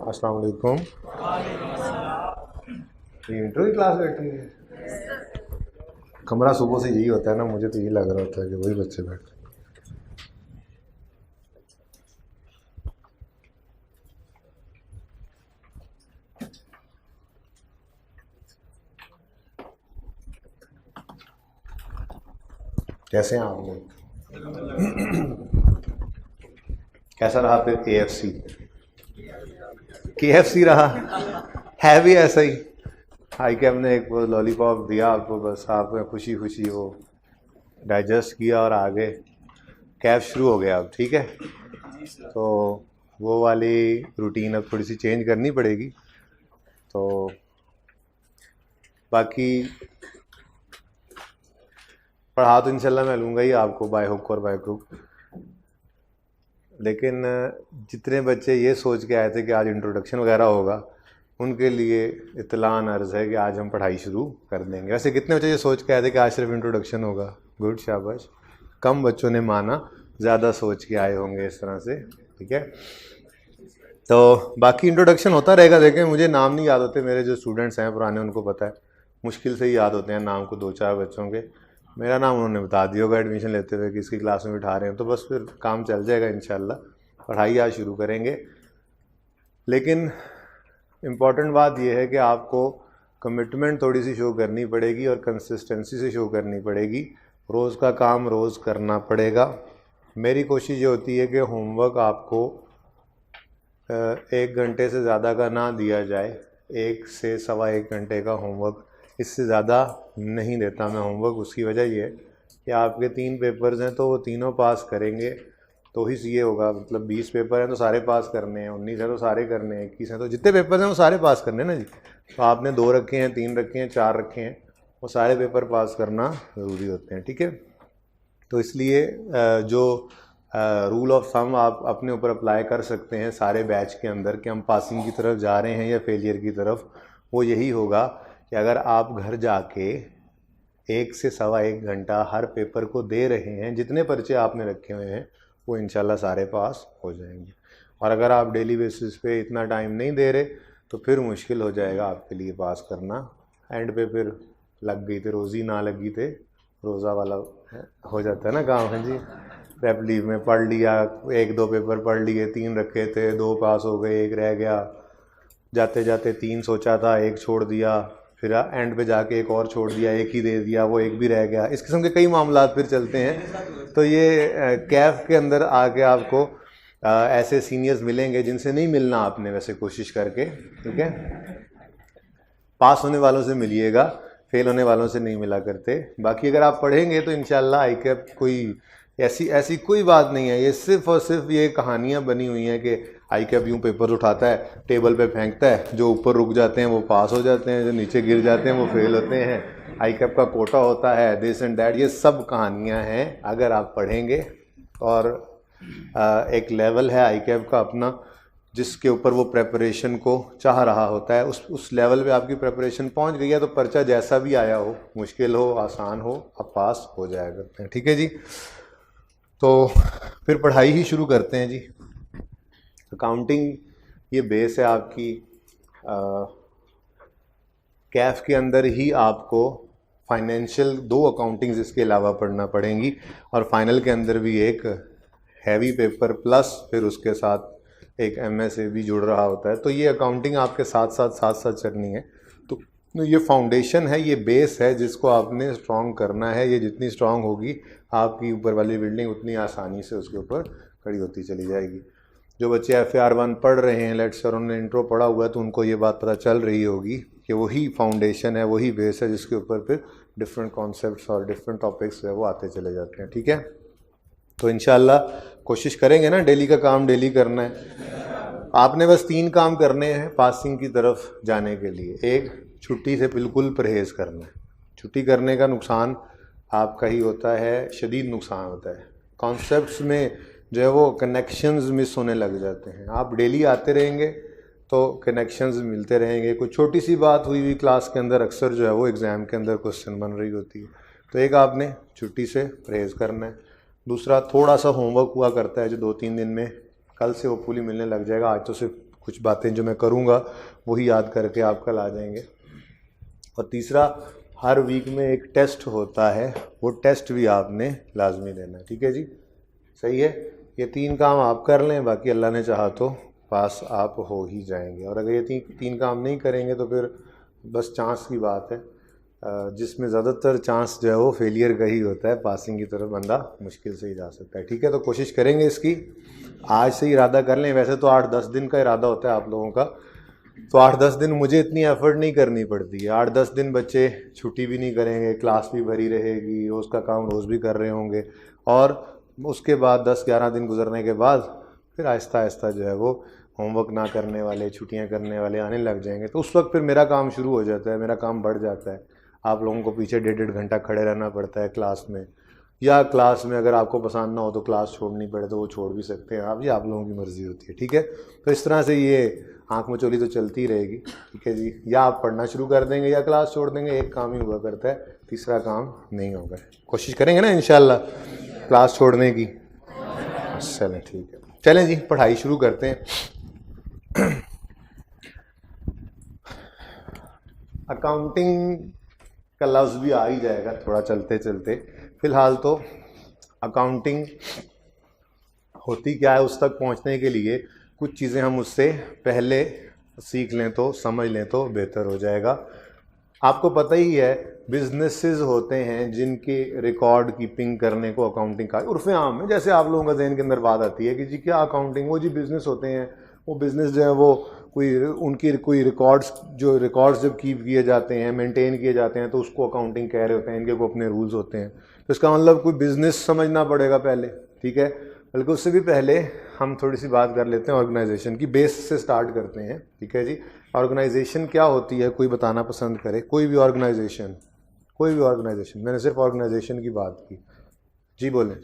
अस्सलाम वालेकुम। इंटर की क्लास बैठी है। कमरा सुबह से यही होता है ना, मुझे तो यही लग रहा होता है कि वही बच्चे बैठे। कैसे हैं आप लोग? कैसा रहा फिर KFC? KFC रहा है भी ऐसा ही। हाई कैब ने एक वो लॉलीपॉप दिया आपको, बस आपने खुशी खुशी वो डाइजेस्ट किया और आगे कैब शुरू हो गया अब। ठीक है, तो वो वाली रूटीन अब थोड़ी सी चेंज करनी पड़ेगी। तो बाकी पढ़ा तो इंशाल्लाह मैं लूँगा ही आपको बाय हुक और बाय क्रुक, लेकिन जितने बच्चे ये सोच के आए थे कि आज इंट्रोडक्शन वगैरह होगा, उनके लिए इत्तलान अर्ज़ है कि आज हम पढ़ाई शुरू कर देंगे। वैसे कितने बच्चे ये सोच के आए थे कि आज सिर्फ इंट्रोडक्शन होगा? गुड, शाबाश। कम बच्चों ने माना, ज़्यादा सोच के आए होंगे इस तरह से। ठीक है, तो बाकी इंट्रोडक्शन होता रहेगा। देखें, मुझे नाम नहीं याद होते, मेरे जो स्टूडेंट्स हैं पुराने उनको पता है, मुश्किल से ही याद होते हैं नाम को 2-4 बच्चों के। मेरा नाम उन्होंने बता दिया होगा एडमिशन लेते हुए कि इसकी क्लास में बिठा रहे हैं, तो बस फिर काम चल जाएगा इंशाल्लाह। पढ़ाई आज शुरू करेंगे, लेकिन इम्पॉर्टेंट बात यह है कि आपको कमिटमेंट थोड़ी सी शो करनी पड़ेगी और कंसिस्टेंसी से शो करनी पड़ेगी। रोज़ का काम रोज़ करना पड़ेगा। मेरी कोशिश ये होती है कि होमवर्क आपको 1 घंटे से ज़्यादा का ना दिया जाए। 1 से सवा 1 घंटे का होमवर्क, इससे ज़्यादा नहीं देता मैं होमवर्क। उसकी वजह ये है कि आपके 3 पेपर्स हैं, तो वो तीनों पास करेंगे तो ही सीए होगा। मतलब 20 पेपर हैं तो सारे पास करने हैं, 19 हैं तो सारे करने हैं, 21 हैं तो जितने पेपर हैं वो सारे पास करने हैं ना जी। तो आपने 2 रखे हैं, 3 रखे हैं, 4 रखे हैं, वो सारे पेपर पास करना ज़रूरी होते हैं। ठीक है, तो इसलिए जो रूल ऑफ थंब आप अपने ऊपर अप्लाई कर सकते हैं सारे बैच के अंदर कि हम पासिंग की तरफ जा रहे हैं या फेलियर की तरफ, वो यही होगा कि अगर आप घर जाके 1 से सवा 1 घंटा हर पेपर को दे रहे हैं, जितने पर्चे आपने रखे हुए हैं वो इंशाल्लाह सारे पास हो जाएंगे। और अगर आप डेली बेसिस पे इतना टाइम नहीं दे रहे तो फिर मुश्किल हो जाएगा आपके लिए पास करना। एंड पे फिर लग गई थे रोज़ी, ना लगी थे रोज़ा वाला हो जाता है ना काम। हाँ जी, प्रेप लीव में पढ़ लिया, 1-2 पेपर पढ़ लिए, 3 रखे थे, 2 पास हो गए, 1 रह गया। जाते जाते 3 सोचा था, 1 छोड़ दिया, फिर एंड पे जाके 1 और छोड़ दिया, 1 ही दे दिया, वो 1 भी रह गया। इस किस्म के कई मामला फिर चलते हैं। तो ये कैफ के अंदर आके आपको ऐसे सीनियर्स मिलेंगे जिनसे नहीं मिलना आपने वैसे कोशिश करके। ठीक है, पास होने वालों से मिलिएगा, फेल होने वालों से नहीं मिला करते। बाकी अगर आप पढ़ेंगे तो इंशाल्लाह आई कैप कोई ऐसी कोई बात नहीं है। ये सिर्फ और सिर्फ ये कहानियाँ बनी हुई हैं कि आई कैप यूँ पेपर उठाता है, टेबल पे फेंकता है, जो ऊपर रुक जाते हैं वो पास हो जाते हैं, जो नीचे गिर जाते हैं वो फेल होते हैं। आई कैप का कोटा होता है, दिस एंड दैट, ये सब कहानियाँ हैं। अगर आप पढ़ेंगे और एक लेवल है आई कैप का अपना जिसके ऊपर वो प्रेपरेशन को चाह रहा होता है, उस लेवल पे आपकी प्रेपरेशन पहुंच गई है, तो पर्चा जैसा भी आया हो, मुश्किल हो आसान हो, आप पास हो जाया करते हैं। ठीक है जी, तो फिर पढ़ाई ही शुरू करते हैं जी। अकाउंटिंग ये बेस है आपकी। कैफ के अंदर ही आपको फाइनेंशियल 2 अकाउंटिंग्स इसके अलावा पढ़ना पड़ेंगी, और फाइनल के अंदर भी एक हैवी पेपर प्लस फिर उसके साथ एक MSA भी जुड़ रहा होता है। तो ये अकाउंटिंग आपके साथ चलनी है। तो ये फाउंडेशन है, ये बेस है जिसको आपने स्ट्रॉन्ग करना है। ये जितनी स्ट्रॉन्ग होगी आपकी ऊपर वाली बिल्डिंग उतनी आसानी से उसके ऊपर खड़ी होती चली जाएगी। जो बच्चे FAR 1 पढ़ रहे हैं, लेट्स से उन्होंने इंट्रो पढ़ा हुआ है, तो उनको ये बात पता चल रही होगी कि वही फाउंडेशन है, वही बेस है जिसके ऊपर फिर डिफरेंट कॉन्सेप्ट्स और डिफरेंट टॉपिक्स है वो आते चले जाते हैं। ठीक है, तो इंशाल्लाह कोशिश करेंगे ना, डेली का काम डेली करना है। आपने बस 3 काम करने हैं पासिंग की तरफ जाने के लिए। 1, छुट्टी से बिल्कुल परहेज़ करना है। छुट्टी करने का नुकसान आपका ही होता है, शदीद नुकसान होता है। कॉन्सेप्ट्स में जो है वो कनेक्शंस मिस होने लग जाते हैं। आप डेली आते रहेंगे तो कनेक्शंस मिलते रहेंगे। कुछ छोटी सी बात हुई हुई क्लास के अंदर अक्सर जो है वो एग्ज़ाम के अंदर क्वेश्चन बन रही होती है। तो एक आपने छुट्टी से परहेज़ करना है। दूसरा, थोड़ा सा होमवर्क हुआ करता है जो 2-3 दिन में, कल से होपफुली मिलने लग जाएगा। आज तो सिर्फ कुछ बातें जो मैं करूँगा वही याद करके आप कल आ जाएंगे। और तीसरा, हर वीक में एक टेस्ट होता है, वो टेस्ट भी आपने लाजमी देना है। ठीक है जी, सही है। ये 3 काम आप कर लें, बाकी अल्लाह ने चाहा तो पास आप हो ही जाएंगे। और अगर ये तीन काम नहीं करेंगे तो फिर बस चांस की बात है, जिसमें ज़्यादातर चांस जो है वो फेलियर का ही होता है, पासिंग की तरफ बंदा मुश्किल से ही जा सकता है। ठीक है, तो कोशिश करेंगे इसकी, आज से ही इरादा कर लें। वैसे तो 8-10 दिन का इरादा होता है आप लोगों का, तो 8-10 दिन मुझे इतनी एफर्ट नहीं करनी पड़ती है। 8-10 दिन बच्चे छुट्टी भी नहीं करेंगे, क्लास भी भरी रहेगी, रोज़ का काम रोज़ भी कर रहे होंगे, और उसके बाद 10-11 दिन गुजरने के बाद फिर आहिस्ता आहिस्ता जो है वो होमवर्क ना करने वाले, छुट्टियां करने वाले आने लग जाएंगे। तो उस वक्त फिर मेरा काम शुरू हो जाता है, मेरा काम बढ़ जाता है। आप लोगों को पीछे 1.5 घंटा खड़े रहना पड़ता है क्लास में, या क्लास में अगर आपको पसंद ना हो तो क्लास छोड़नी पड़े तो वो छोड़ भी सकते हैं आप, ये आप लोगों की मर्ज़ी होती है। ठीक है, तो इस तरह से ये आँख मचोली तो चलती रहेगी। ठीक है जी, या आप पढ़ना शुरू कर देंगे या क्लास छोड़ देंगे, एक काम ही हुआ करता है, तीसरा काम नहीं होगा। कोशिश करेंगे ना इंशाल्लाह क्लास छोड़ने की। चलें ठीक है, चलें जी पढ़ाई शुरू करते हैं। अकाउंटिंग का लफ्ज़ भी आ ही जाएगा थोड़ा चलते चलते। फ़िलहाल तो अकाउंटिंग होती क्या है उस तक पहुंचने के लिए कुछ चीज़ें हम उससे पहले सीख लें तो, समझ लें तो बेहतर हो जाएगा। आपको पता ही है बिजनेसेस होते हैं जिनके रिकॉर्ड कीपिंग करने को अकाउंटिंग का उर्फ़ आम है। जैसे आप लोगों का जहन के अंदर बात आती है कि जी क्या अकाउंटिंग, वो जी बिज़नेस होते हैं, वो बिज़नेस जो है वो कोई रिकॉर्ड्स जब कीप किए जाते हैं, मेंटेन किए जाते हैं, तो उसको अकाउंटिंग कह रहे होते हैं। इनके को अपने रूल्स होते हैं, तो इसका मतलब कोई बिज़नेस समझना पड़ेगा पहले। ठीक है, बल्कि उससे भी पहले हम थोड़ी सी बात कर लेते हैं ऑर्गेनाइजेशन की, बेस से स्टार्ट करते हैं। ठीक है जी, ऑर्गेनाइजेशन क्या होती है, कोई बताना पसंद करे? कोई भी ऑर्गेनाइजेशन, मैंने सिर्फ ऑर्गेनाइजेशन की बात की। जी बोलें।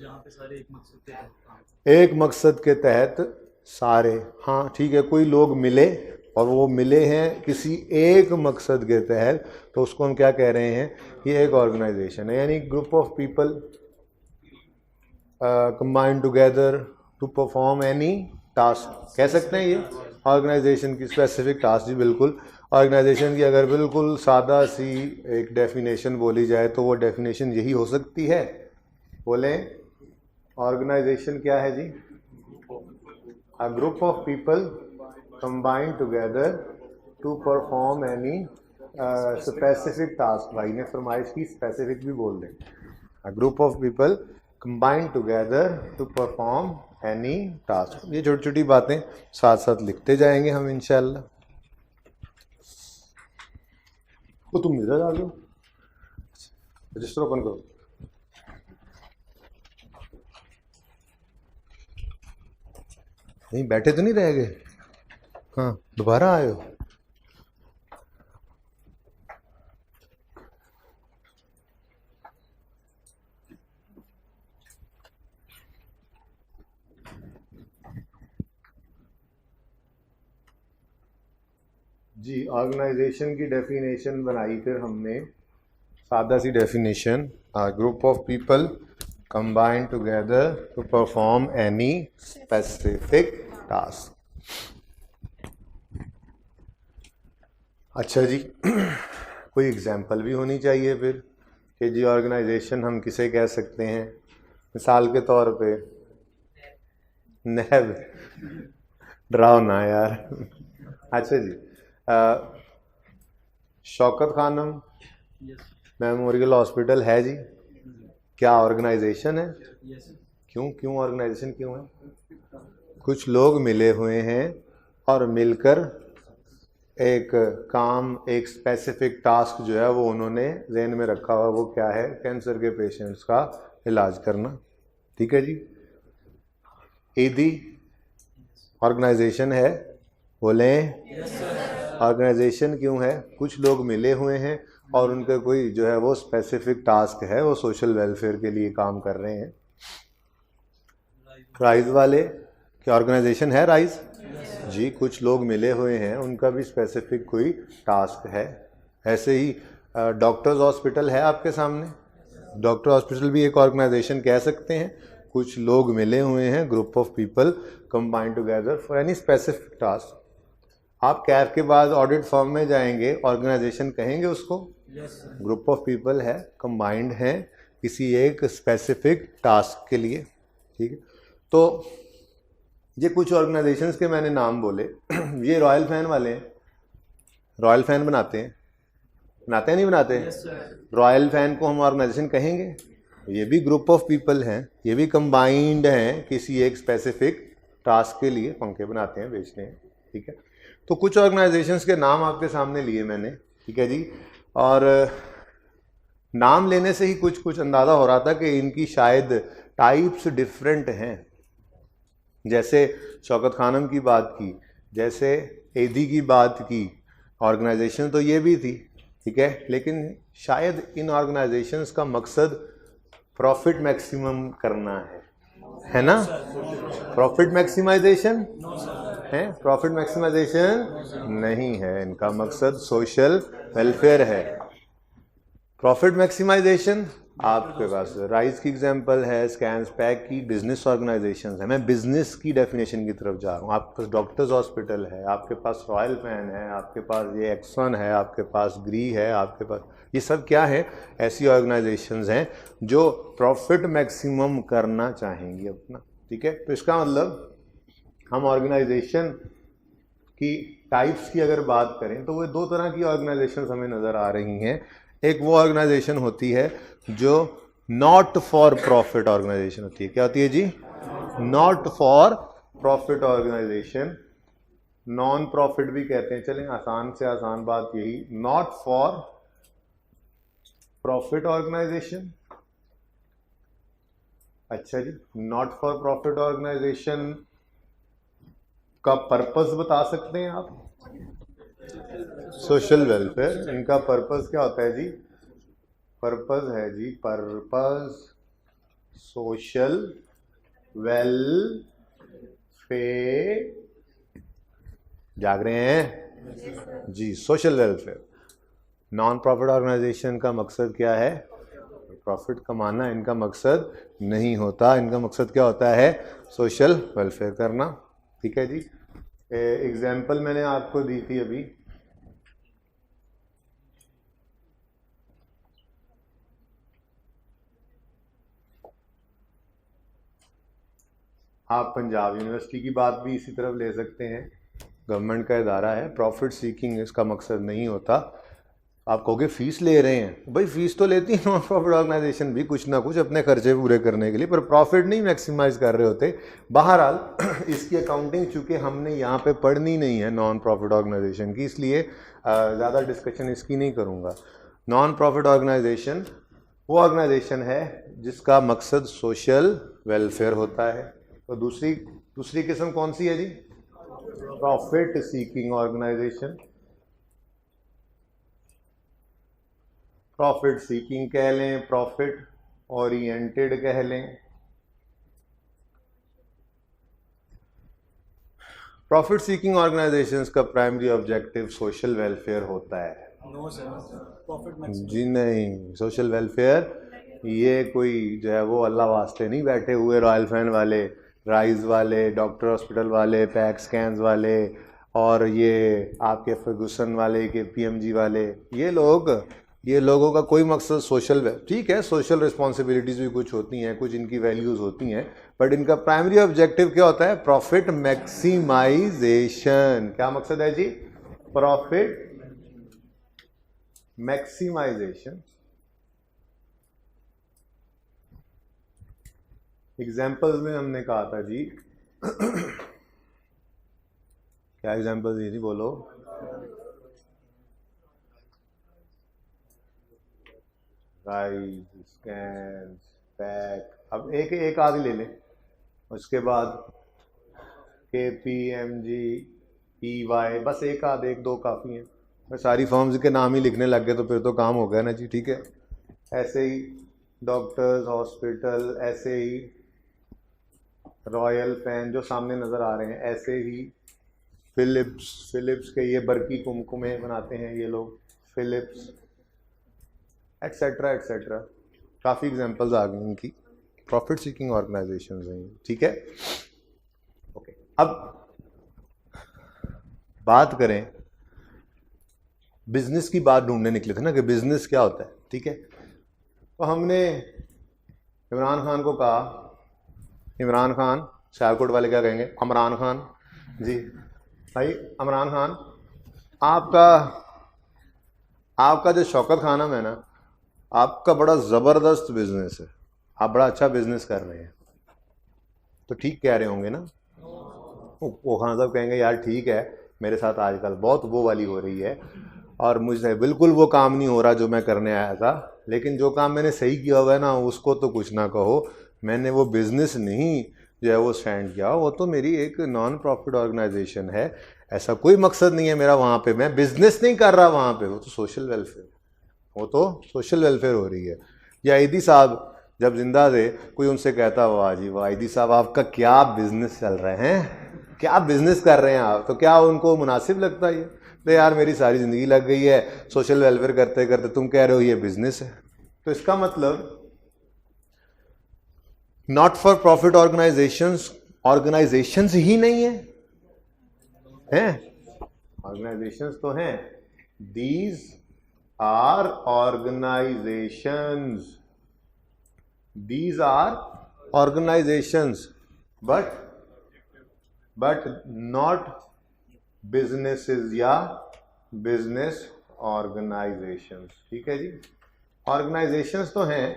एक मकसद के तहत सारे, हाँ ठीक है, कोई लोग मिले और वो मिले हैं किसी एक मकसद के तहत, तो उसको हम क्या कह रहे हैं, ये एक ऑर्गेनाइजेशन है। यानी group of people combined together to perform any task, कह सकते हैं ये ऑर्गेनाइजेशन की स्पेसिफिक टास्क। जी बिल्कुल, ऑर्गेनाइजेशन की अगर बिल्कुल सादा सी एक डेफिनेशन बोली जाए तो वो डेफिनेशन यही हो सकती है। बोलें, ऑर्गेनाइजेशन क्या है जी? A group of people combined together to perform any specific task। भाई ने फरमाइश की स्पेसिफिक भी बोल दें। A group of people combined together to perform any task। ये छोटी छोटी बातें साथ साथ लिखते जाएंगे हम इंशाल्लाह। वो तुम इधर आ जाओ, रजिस्टर ओपन करो। नहीं बैठे तो नहीं रह गए? हाँ, दोबारा आए हो? जी, ऑर्गेनाइजेशन की डेफिनेशन बनाई फिर हमने, सादा सी definition, group of people combined together to perform any specific task। अच्छा जी, कोई एग्जाम्पल भी होनी चाहिए फिर कि जी ऑर्गेनाइजेशन हम किसे कह सकते हैं। मिसाल के तौर पे नहब, डराओ ना यार। अच्छा जी, शौकत खानम मेमोरियल हॉस्पिटल है जी, क्या ऑर्गेनाइजेशन है? क्यों ऑर्गेनाइजेशन क्यों है? कुछ लोग मिले हुए हैं और मिलकर एक काम, एक स्पेसिफिक टास्क जो है वो उन्होंने जहन में रखा हुआ, वो क्या है? कैंसर के पेशेंट्स का इलाज करना। ठीक है जी, ईदी ऑर्गेनाइजेशन है? बोलें, ऑर्गेनाइजेशन क्यों है? कुछ लोग मिले हुए हैं और उनका कोई जो है वो स्पेसिफिक टास्क है, वो सोशल वेलफेयर के लिए काम कर रहे हैं। राइज वाले, क्या ऑर्गेनाइजेशन है राइज? जी, कुछ लोग मिले हुए हैं, उनका भी स्पेसिफिक कोई टास्क है। ऐसे ही डॉक्टर्स हॉस्पिटल है आपके सामने, डॉक्टर हॉस्पिटल भी एक ऑर्गेनाइजेशन कह सकते हैं। कुछ लोग मिले हुए हैं, group of people combined together for any specific task. आप कैफ के बाद ऑडिट फर्म में जाएंगे, ऑर्गेनाइजेशन कहेंगे उसको? ग्रुप ऑफ पीपल है, कंबाइंड हैं किसी एक स्पेसिफिक टास्क के लिए, ठीक है। तो ये कुछ ऑर्गेनाइजेशंस के मैंने नाम बोले। ये रॉयल फैन वाले हैं, रॉयल फैन बनाते हैं नहीं बनाते? रॉयल फैन को हम ऑर्गेनाइजेशन कहेंगे? ये भी ग्रुप ऑफ पीपल हैं, ये भी कंबाइंड हैं किसी एक स्पेसिफिक टास्क के लिए, पंखे बनाते हैं, बेचते हैं, ठीक है। तो कुछ ऑर्गेनाइजेशंस के नाम आपके सामने लिए मैंने, ठीक है जी। और नाम लेने से ही कुछ कुछ अंदाज़ा हो रहा था कि इनकी शायद टाइप्स डिफरेंट हैं। जैसे शौकत खानम की बात की, जैसे एदी की बात की, ऑर्गेनाइजेशन तो ये भी थी, ठीक है, लेकिन शायद इन ऑर्गेनाइजेशंस का मकसद प्रॉफिट मैक्सिमम करना है ना? प्रॉफिट मैक्सिमाइजेशन है? प्रॉफिट मैक्सिमाइजेशन नहीं है, इनका मकसद सोशल वेलफेयर है। प्रॉफिट मैक्सिमाइजेशन आपके पास राइज की एग्जांपल है, स्कैन्स पैक की, बिजनेस ऑर्गेनाइजेशंस है। मैं बिजनेस की डेफिनेशन की तरफ जा रहा हूँ। आपके पास डॉक्टर्स हॉस्पिटल है, आपके पास रॉयल फैन है, आपके पास ये एक्सन है, आपके पास ग्री है, आपके पास ये सब क्या है? ऐसी ऑर्गेनाइजेशंस हैं जो प्रॉफिट मैक्सिमम करना चाहेंगी अपना, ठीक है। तो इसका मतलब हम ऑर्गेनाइजेशन की टाइप्स की अगर बात करें तो वो दो तरह की ऑर्गेनाइजेशंस हमें नज़र आ रही हैं। एक वो ऑर्गेनाइजेशन होती है जो नॉट फॉर प्रॉफिट ऑर्गेनाइजेशन होती है। क्या होती है जी? Not for profit organisation, non profit भी कहते हैं, चलें आसान से आसान बात यही। नॉट फॉर प्रॉफिट ऑर्गेनाइजेशन, अच्छा जी, नॉट फॉर प्रॉफिट ऑर्गेनाइजेशन का पर्पस बता सकते हैं आप? Social welfare. इनका पर्पस क्या होता है जी? पर्पस है जी, पर्पस सोशल वेलफेयर। जाग रहे हैं जी? Social welfare. Non profit organisation का मकसद क्या है? प्रॉफिट कमाना इनका मकसद नहीं होता। इनका मकसद क्या होता है? सोशल वेलफेयर करना, ठीक है जी। एग्जाम्पल मैंने आपको दी थी अभी, आप पंजाब यूनिवर्सिटी की बात भी इसी तरफ ले सकते हैं। गवर्नमेंट का इदारा है, प्रॉफिट सीकिंग इसका मकसद नहीं होता। आप कहोगे फीस ले रहे हैं, भाई फीस तो लेती है नॉन प्रॉफिट ऑर्गेनाइजेशन भी कुछ ना कुछ अपने खर्चे पूरे करने के लिए, पर प्रॉफिट नहीं मैक्सिमाइज कर रहे होते। बहरहाल इसकी अकाउंटिंग चूँकि हमने यहाँ पे पढ़नी नहीं है नॉन प्रॉफिट ऑर्गेनाइजेशन की, इसलिए ज़्यादा डिस्कशन इसकी नहीं करूँगा। नॉन प्रॉफिट ऑर्गेनाइजेशन वो ऑर्गेनाइजेशन है जिसका मकसद सोशल वेलफेयर होता है। तो दूसरी किस्म कौन सी है जी? Profit seeking organisation. Profit seeking कह लें, प्रॉफिट ओरिएंटेड कह लें। प्रॉफिट सीकिंग ऑर्गेनाइजेशंस का प्राइमरी ऑब्जेक्टिव सोशल वेलफेयर होता है? नो सर, प्रॉफिट जी नहीं, सोशल वेलफेयर ये कोई जो है वो अल्लाह वास्ते नहीं बैठे हुए रॉयल फैन वाले, राइज वाले, डॉक्टर हॉस्पिटल वाले, पैक स्कैन्स वाले, और ये आपके फर्गूसन वाले के पीएमजी वाले, ये लोगों का कोई मकसद सोशल, ठीक है सोशल रिस्पॉन्सिबिलिटीज़ भी कुछ होती हैं, कुछ इनकी वैल्यूज़ होती हैं, बट इनका प्राइमरी ऑब्जेक्टिव क्या होता है? Profit maximization. क्या मकसद है जी? Profit maximisation. एग्जाम्पल्स में हमने कहा था जी क्या एग्जाम्पल दी थी बोलो? Rise, scan, pack. अब एक आदि ले लें, उसके बाद KPMG, EY, बस एक दो काफ़ी हैं। मैं सारी फर्म्स के नाम ही लिखने लग गए तो फिर तो काम हो गया ना जी, ठीक है। ऐसे ही डॉक्टर्स हॉस्पिटल, ऐसे ही रॉयल फैन जो सामने नज़र आ रहे हैं, ऐसे ही फिलिप्स के ये बर्की कुमकुमे बनाते हैं ये लोग, फिलिप्स, एट्सेट्रा एट्सेट्रा। काफ़ी एग्जांपल्स आ गई इनकी। प्रॉफिट सीकिंग ऑर्गेनाइजेशंस हैं, ठीक है। ओके, अब बात करें, बिजनेस की बात ढूंढने निकले थे ना कि बिजनेस क्या होता है, ठीक है। तो हमने इमरान खान को कहा, इमरान खान, सियालकोट वाले क्या कहेंगे, अमरान खान जी, भाई अमरान खान, आपका जो शौकत खानम है ना, आपका बड़ा ज़बरदस्त बिजनेस है, आप बड़ा अच्छा बिजनेस कर रहे हैं, तो ठीक कह रहे होंगे ना। वो खान साहब कहेंगे यार ठीक है, मेरे साथ आजकल बहुत वो वाली हो रही है और मुझसे बिल्कुल वो काम नहीं हो रहा जो मैं करने आया था, लेकिन जो काम मैंने सही किया हुआ है ना उसको तो कुछ ना कहो, मैंने वो बिज़नेस नहीं जो है वो स्टैंड किया, वो तो मेरी एक नॉन प्रॉफिट ऑर्गेनाइजेशन है, ऐसा कोई मकसद नहीं है मेरा वहाँ पे, मैं बिज़नेस नहीं कर रहा वहाँ पे, वो तो सोशल वेलफेयर, वो तो सोशल वेलफेयर हो रही है। या ईदी साहब जब जिंदा थे, कोई उनसे कहता वाह जी वाह ईदी साहब आपका क्या बिजनेस चल रहे हैं, क्या बिजनेस कर रहे हैं आप, तो क्या उनको मुनासिब लगता है ये, तो यार मेरी सारी ज़िंदगी लग गई है सोशल वेलफेयर करते करते, तुम कह रहे हो ये बिजनेस है। तो इसका मतलब नॉट फॉर प्रॉफिट ऑर्गेनाइजेशंस ही नहीं है, हैं ऑर्गेनाइजेशंस तो हैं, these are organizations, these are organizations, but not businesses या business organizations, ठीक है जी। organizations तो हैं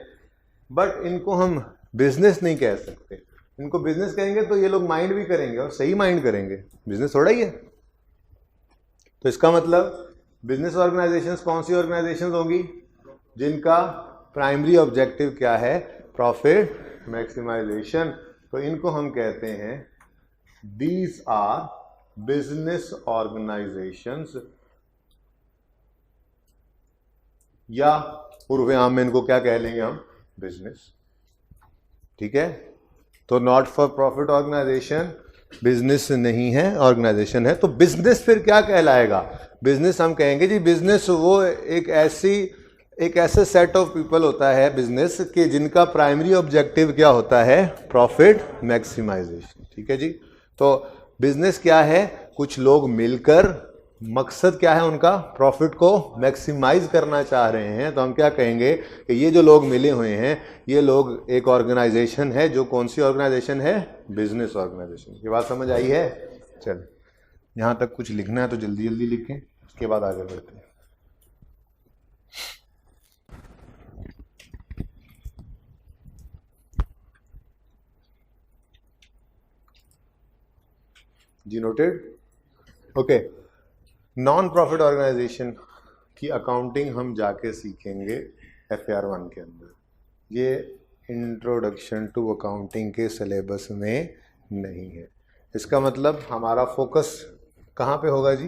बट इनको हम बिजनेस नहीं कह सकते, इनको बिजनेस कहेंगे तो ये लोग माइंड भी करेंगे और सही माइंड करेंगे, बिजनेस थोड़ा ही है। तो इसका मतलब बिजनेस ऑर्गेनाइजेशंस कौन सी ऑर्गेनाइजेशंस होंगी, जिनका प्राइमरी ऑब्जेक्टिव क्या है, प्रॉफिट मैक्सिमाइजेशन, तो इनको हम कहते हैं दीज आर बिजनेस ऑर्गेनाइजेशंस, या पूर्व आम में इनको क्या कह लेंगे हम, बिजनेस, ठीक है। तो not for profit organization business नहीं है, ऑर्गेनाइजेशन है, तो बिजनेस फिर क्या कहलाएगा, बिजनेस हम कहेंगे जी बिजनेस वो एक ऐसे सेट ऑफ पीपल होता है बिजनेस के जिनका प्राइमरी ऑब्जेक्टिव क्या होता है, प्रॉफिट मैक्सिमाइजेशन, ठीक है जी। तो बिजनेस क्या है, कुछ लोग मिलकर मकसद क्या है उनका, प्रॉफिट को मैक्सिमाइज करना चाह रहे हैं, तो हम क्या कहेंगे कि ये जो लोग मिले हुए हैं ये लोग एक ऑर्गेनाइजेशन है, जो कौन सी ऑर्गेनाइजेशन है, बिजनेस ऑर्गेनाइजेशन। ये बात समझ आई है, चल यहाँ तक कुछ लिखना है तो जल्दी जल्दी लिखें, उसके बाद आगे बढ़ते हैं। जी noted, okay. Non profit organisation की अकाउंटिंग हम जाके सीखेंगे FAR 1 के अंदर, ये इंट्रोडक्शन टू अकाउंटिंग के सिलेबस में नहीं है। इसका मतलब हमारा फोकस कहाँ पे होगा जी,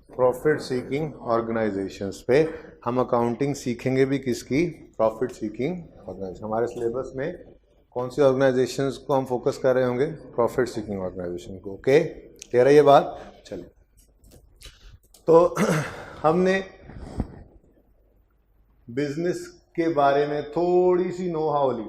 प्रॉफिट सीकिंग ऑर्गेनाइजेशंस पे। हम अकाउंटिंग सीखेंगे भी किसकी, प्रॉफिट सीकिंग ऑर्गेनाइजेशन। हमारे सिलेबस में कौन सी ऑर्गेनाइजेशंस को हम फोकस कर रहे होंगे, प्रॉफिट सीकिंग ऑर्गेनाइजेशन को, ओके, क्लियर है ये बात। चलिए, तो हमने बिजनेस के बारे में थोड़ी सी नो हाउ ली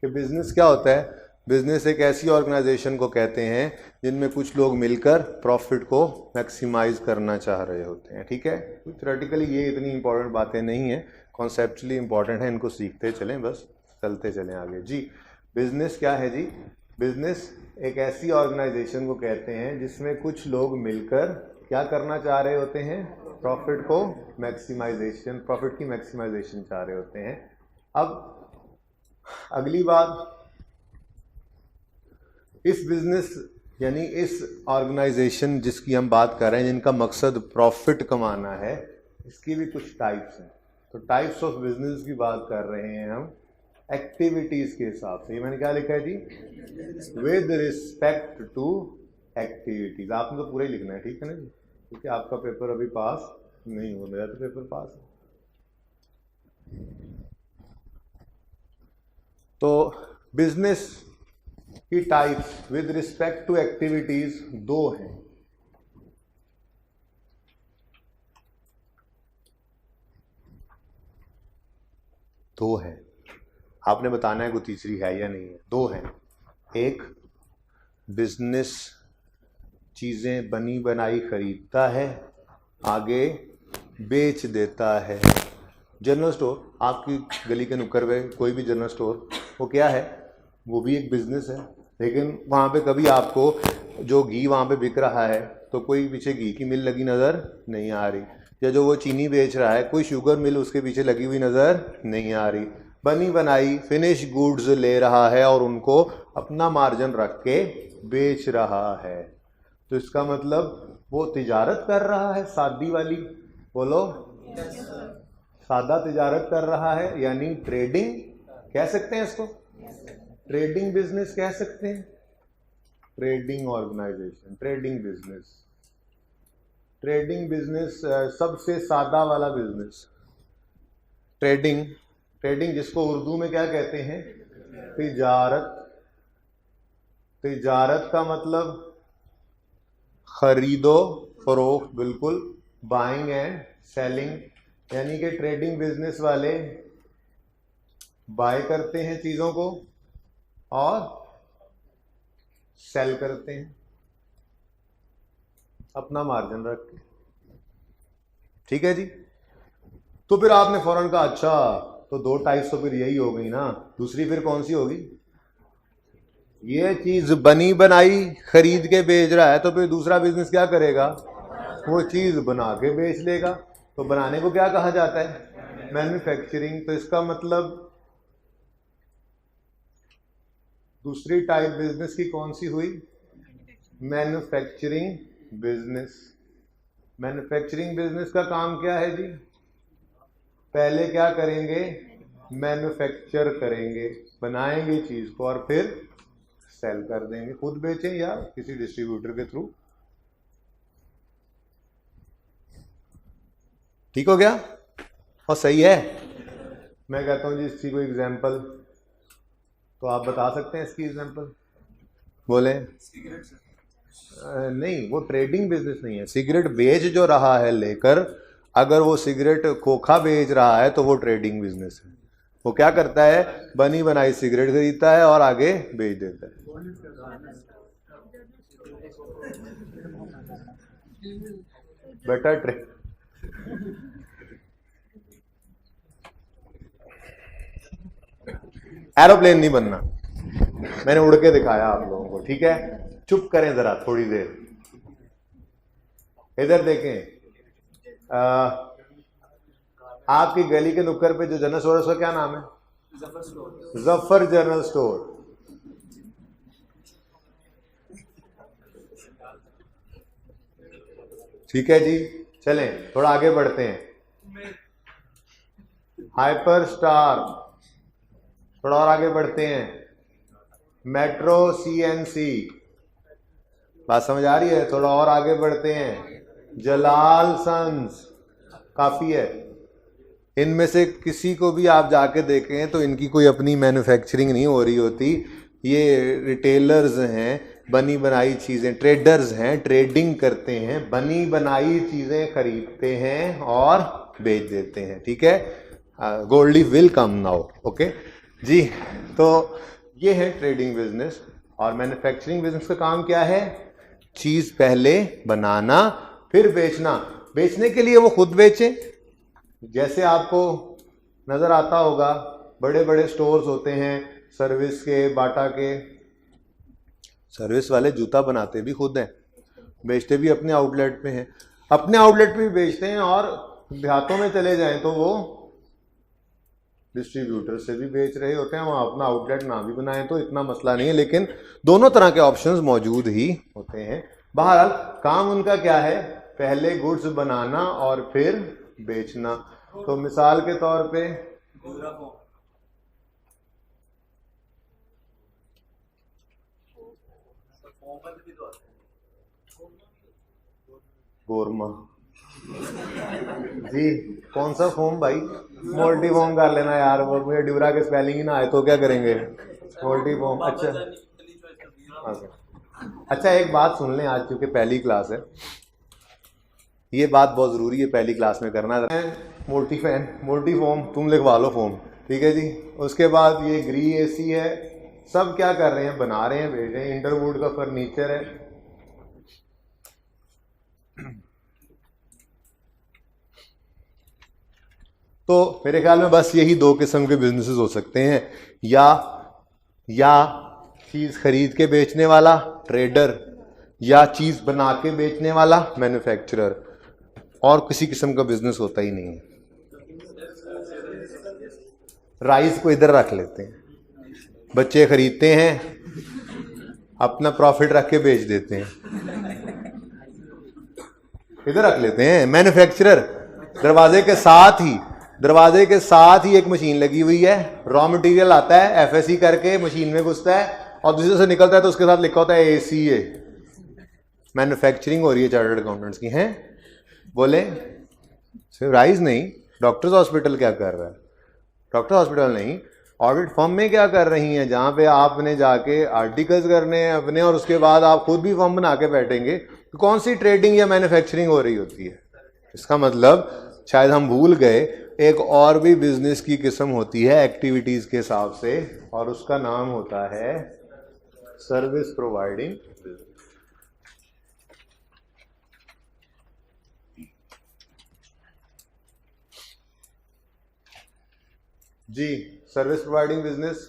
कि बिजनेस क्या होता है। बिजनेस एक ऐसी ऑर्गेनाइजेशन को कहते हैं जिनमें कुछ लोग मिलकर प्रॉफिट को मैक्सिमाइज करना चाह रहे होते हैं, ठीक है। थ्योरेटिकली ये इतनी इंपॉर्टेंट बातें नहीं है, कॉन्सेप्चुअली इंपॉर्टेंट है, इनको सीखते चलें, बस चलते चलें आगे जी। बिजनेस क्या है जी, बिजनेस एक ऐसी ऑर्गेनाइजेशन को कहते हैं जिसमें कुछ लोग मिलकर क्या करना चाह रहे होते हैं, प्रॉफिट को मैक्सिमाइजेशन, प्रॉफिट की मैक्सिमाइजेशन चाह रहे होते हैं। अब अगली बात, इस बिजनेस यानी इस ऑर्गेनाइजेशन जिसकी हम बात कर रहे हैं, जिनका मकसद प्रॉफिट कमाना है, इसकी भी कुछ टाइप्स हैं। तो टाइप्स ऑफ बिजनेस की बात कर रहे हैं हम एक्टिविटीज के हिसाब से। ये मैंने क्या लिखा है जी, विद रिस्पेक्ट टू एक्टिविटीज। आपने तो पूरा ही लिखना है, ठीक है ना जी, क्योंकि आपका पेपर अभी पास नहीं हुआ, मेरा तो पेपर पास है। तो बिजनेस की types with respect to activities दो हैं। दो है, आपने बताना है कोई तीसरी है या नहीं है। दो है, एक बिजनेस चीज़ें बनी बनाई खरीदता है, आगे बेच देता है। जनरल स्टोर, आपकी गली के नुक्कड़ पे कोई भी जनरल स्टोर, वो क्या है? वो भी एक बिजनेस है, लेकिन वहाँ पे कभी आपको जो घी वहाँ पे बिक रहा है तो कोई पीछे घी की मिल लगी नज़र नहीं आ रही, या जो वो चीनी बेच रहा है कोई शुगर मिल उसके पीछे लगी हुई नज़र नहीं आ रही। बनी बनाई फिनिश गुड्स ले रहा है और उनको अपना मार्जिन रख के बेच रहा है। तो इसका मतलब वो तिजारत कर रहा है, सादी वाली, बोलो सादा तिजारत कर रहा है, यानी ट्रेडिंग कह सकते हैं इसको, ट्रेडिंग बिजनेस कह सकते हैं, trading organization, trading business. Trading business सबसे सादा वाला बिजनेस। ट्रेडिंग, ट्रेडिंग जिसको उर्दू में क्या कहते हैं? तिजारत। तिजारत का मतलब खरीदो फरोख्त, बिल्कुल, बाइंग एंड सेलिंग, यानी कि ट्रेडिंग बिजनेस वाले बाय करते हैं चीज़ों को और सेल करते हैं अपना मार्जिन रख के। ठीक है जी। तो फिर आपने फौरन कहा अच्छा तो 2 टाइप्स तो फिर यही हो गई ना, दूसरी फिर कौन सी होगी? ये चीज बनी बनाई खरीद के बेच रहा है तो फिर दूसरा बिजनेस क्या करेगा? वो चीज बना के बेच लेगा। तो बनाने को क्या कहा जाता है? मैन्युफैक्चरिंग। तो इसका मतलब दूसरी टाइप बिजनेस की कौन सी हुई? Manufacturing business. मैन्युफैक्चरिंग बिजनेस का काम क्या है जी? पहले क्या करेंगे? मैन्युफैक्चर करेंगे, बनाएंगे चीज को और फिर सेल कर देंगे, खुद बेचें या किसी डिस्ट्रीब्यूटर के थ्रू। ठीक हो गया और सही है? मैं कहता हूं जी इसकी कोई एग्जांपल तो आप बता सकते हैं इसकी एग्जांपल? बोले। नहीं, वो ट्रेडिंग बिजनेस नहीं है। सिगरेट बेच जो रहा है लेकर, अगर वो सिगरेट खोखा बेच रहा है तो वो ट्रेडिंग बिजनेस है। वो क्या करता है? बनी बनाई सिगरेट खरीदता है और आगे बेच देता है। बेटा एरोप्लेन नहीं बनना, मैंने उड़ के दिखाया आप लोगों को। ठीक है, चुप करें जरा थोड़ी देर, इधर देखें। आपकी गली के नुक्कड़ पे जो जनरल स्टोर है उसका क्या नाम है? Zafar general store. ठीक है जी, चलें थोड़ा आगे बढ़ते हैं। हाइपर स्टार, थोड़ा और आगे बढ़ते हैं। मेट्रो सीएनसी, बात समझ आ रही है? थोड़ा और आगे बढ़ते हैं। जलाल सन्स, काफी है। इनमें से किसी को भी आप जाके देखें तो इनकी कोई अपनी मैन्युफैक्चरिंग नहीं हो रही होती। ये रिटेलर्स हैं, बनी बनाई चीज़ें, ट्रेडर्स हैं, ट्रेडिंग करते हैं, बनी बनाई चीज़ें खरीदते हैं और बेच देते हैं। ठीक है, Goldie will come now. Okay जी। तो ये है ट्रेडिंग बिजनेस। और मैन्युफैक्चरिंग बिजनेस का काम क्या है? चीज़ पहले बनाना फिर बेचना। बेचने के लिए वो खुद बेचें, जैसे आपको नज़र आता होगा बड़े बड़े स्टोर्स होते हैं सर्विस के, बाटा के। सर्विस वाले जूता बनाते भी खुद हैं, बेचते भी अपने आउटलेट पे हैं, अपने आउटलेट पे भी बेचते हैं, और देहातों में चले जाएं तो वो डिस्ट्रीब्यूटर से भी बेच रहे होते हैं, वहाँ अपना आउटलेट ना भी बनाएं तो इतना मसला नहीं है। लेकिन दोनों तरह के ऑप्शंस मौजूद ही होते हैं। बहरहाल काम उनका क्या है? पहले गुड्स बनाना और फिर बेचना। तो मिसाल के तौर पे गोरमा जी, कौन सा फोम भाई? मोल्टी फोम कर लेना यार, वो मुझे ड्यूरा के स्पेलिंग ही ना आए तो क्या करेंगे? मोल्टी फोम। अच्छा अच्छा, एक बात सुन लें, आज चूंकि पहली क्लास है, ये बात बहुत ज़रूरी है पहली क्लास में करना। मोल्टी फैन, मोल्टी फोम तुम लिखवा लो फोम, ठीक है जी। उसके बाद ये ग्री एसी है, सब क्या कर रहे हैं? बना रहे हैं, बेच रहे हैं। इंटरवुड का फर्नीचर है, तो मेरे ख्याल में बस यही दो किस्म के बिजनेसेस हो सकते हैं, या चीज़ खरीद के बेचने वाला ट्रेडर, या चीज़ बना के बेचने वाला मैन्युफैक्चरर, और किसी किस्म का बिजनेस होता ही नहीं है। राइस को इधर रख लेते हैं, बच्चे खरीदते हैं, अपना प्रॉफिट रख के बेच देते हैं, इधर रख लेते हैं। मैन्युफैक्चरर दरवाजे के साथ ही एक मशीन लगी हुई है, रॉ मटेरियल आता है, FSC करके मशीन में घुसता है और दूसरे से निकलता है तो उसके साथ लिखा होता है ACA। मैन्युफैक्चरिंग हो रही है चार्टर्ड अकाउंटेंट्स की। हैं बोले सिर्फ राइस नहीं, डॉक्टर्स हॉस्पिटल क्या कर रहा है? डॉक्टर हॉस्पिटल नहीं, ऑडिट फर्म में क्या कर रही हैं, जहाँ पे आपने जाके आर्टिकल्स करने हैं अपने और उसके बाद आप खुद भी फर्म बना के बैठेंगे, तो कौन सी ट्रेडिंग या मैन्युफैक्चरिंग हो रही होती है? इसका मतलब शायद हम भूल गए, एक और भी बिजनेस की किस्म होती है एक्टिविटीज के हिसाब से, और उसका नाम होता है सर्विस प्रोवाइडिंग। जी, सर्विस प्रोवाइडिंग बिजनेस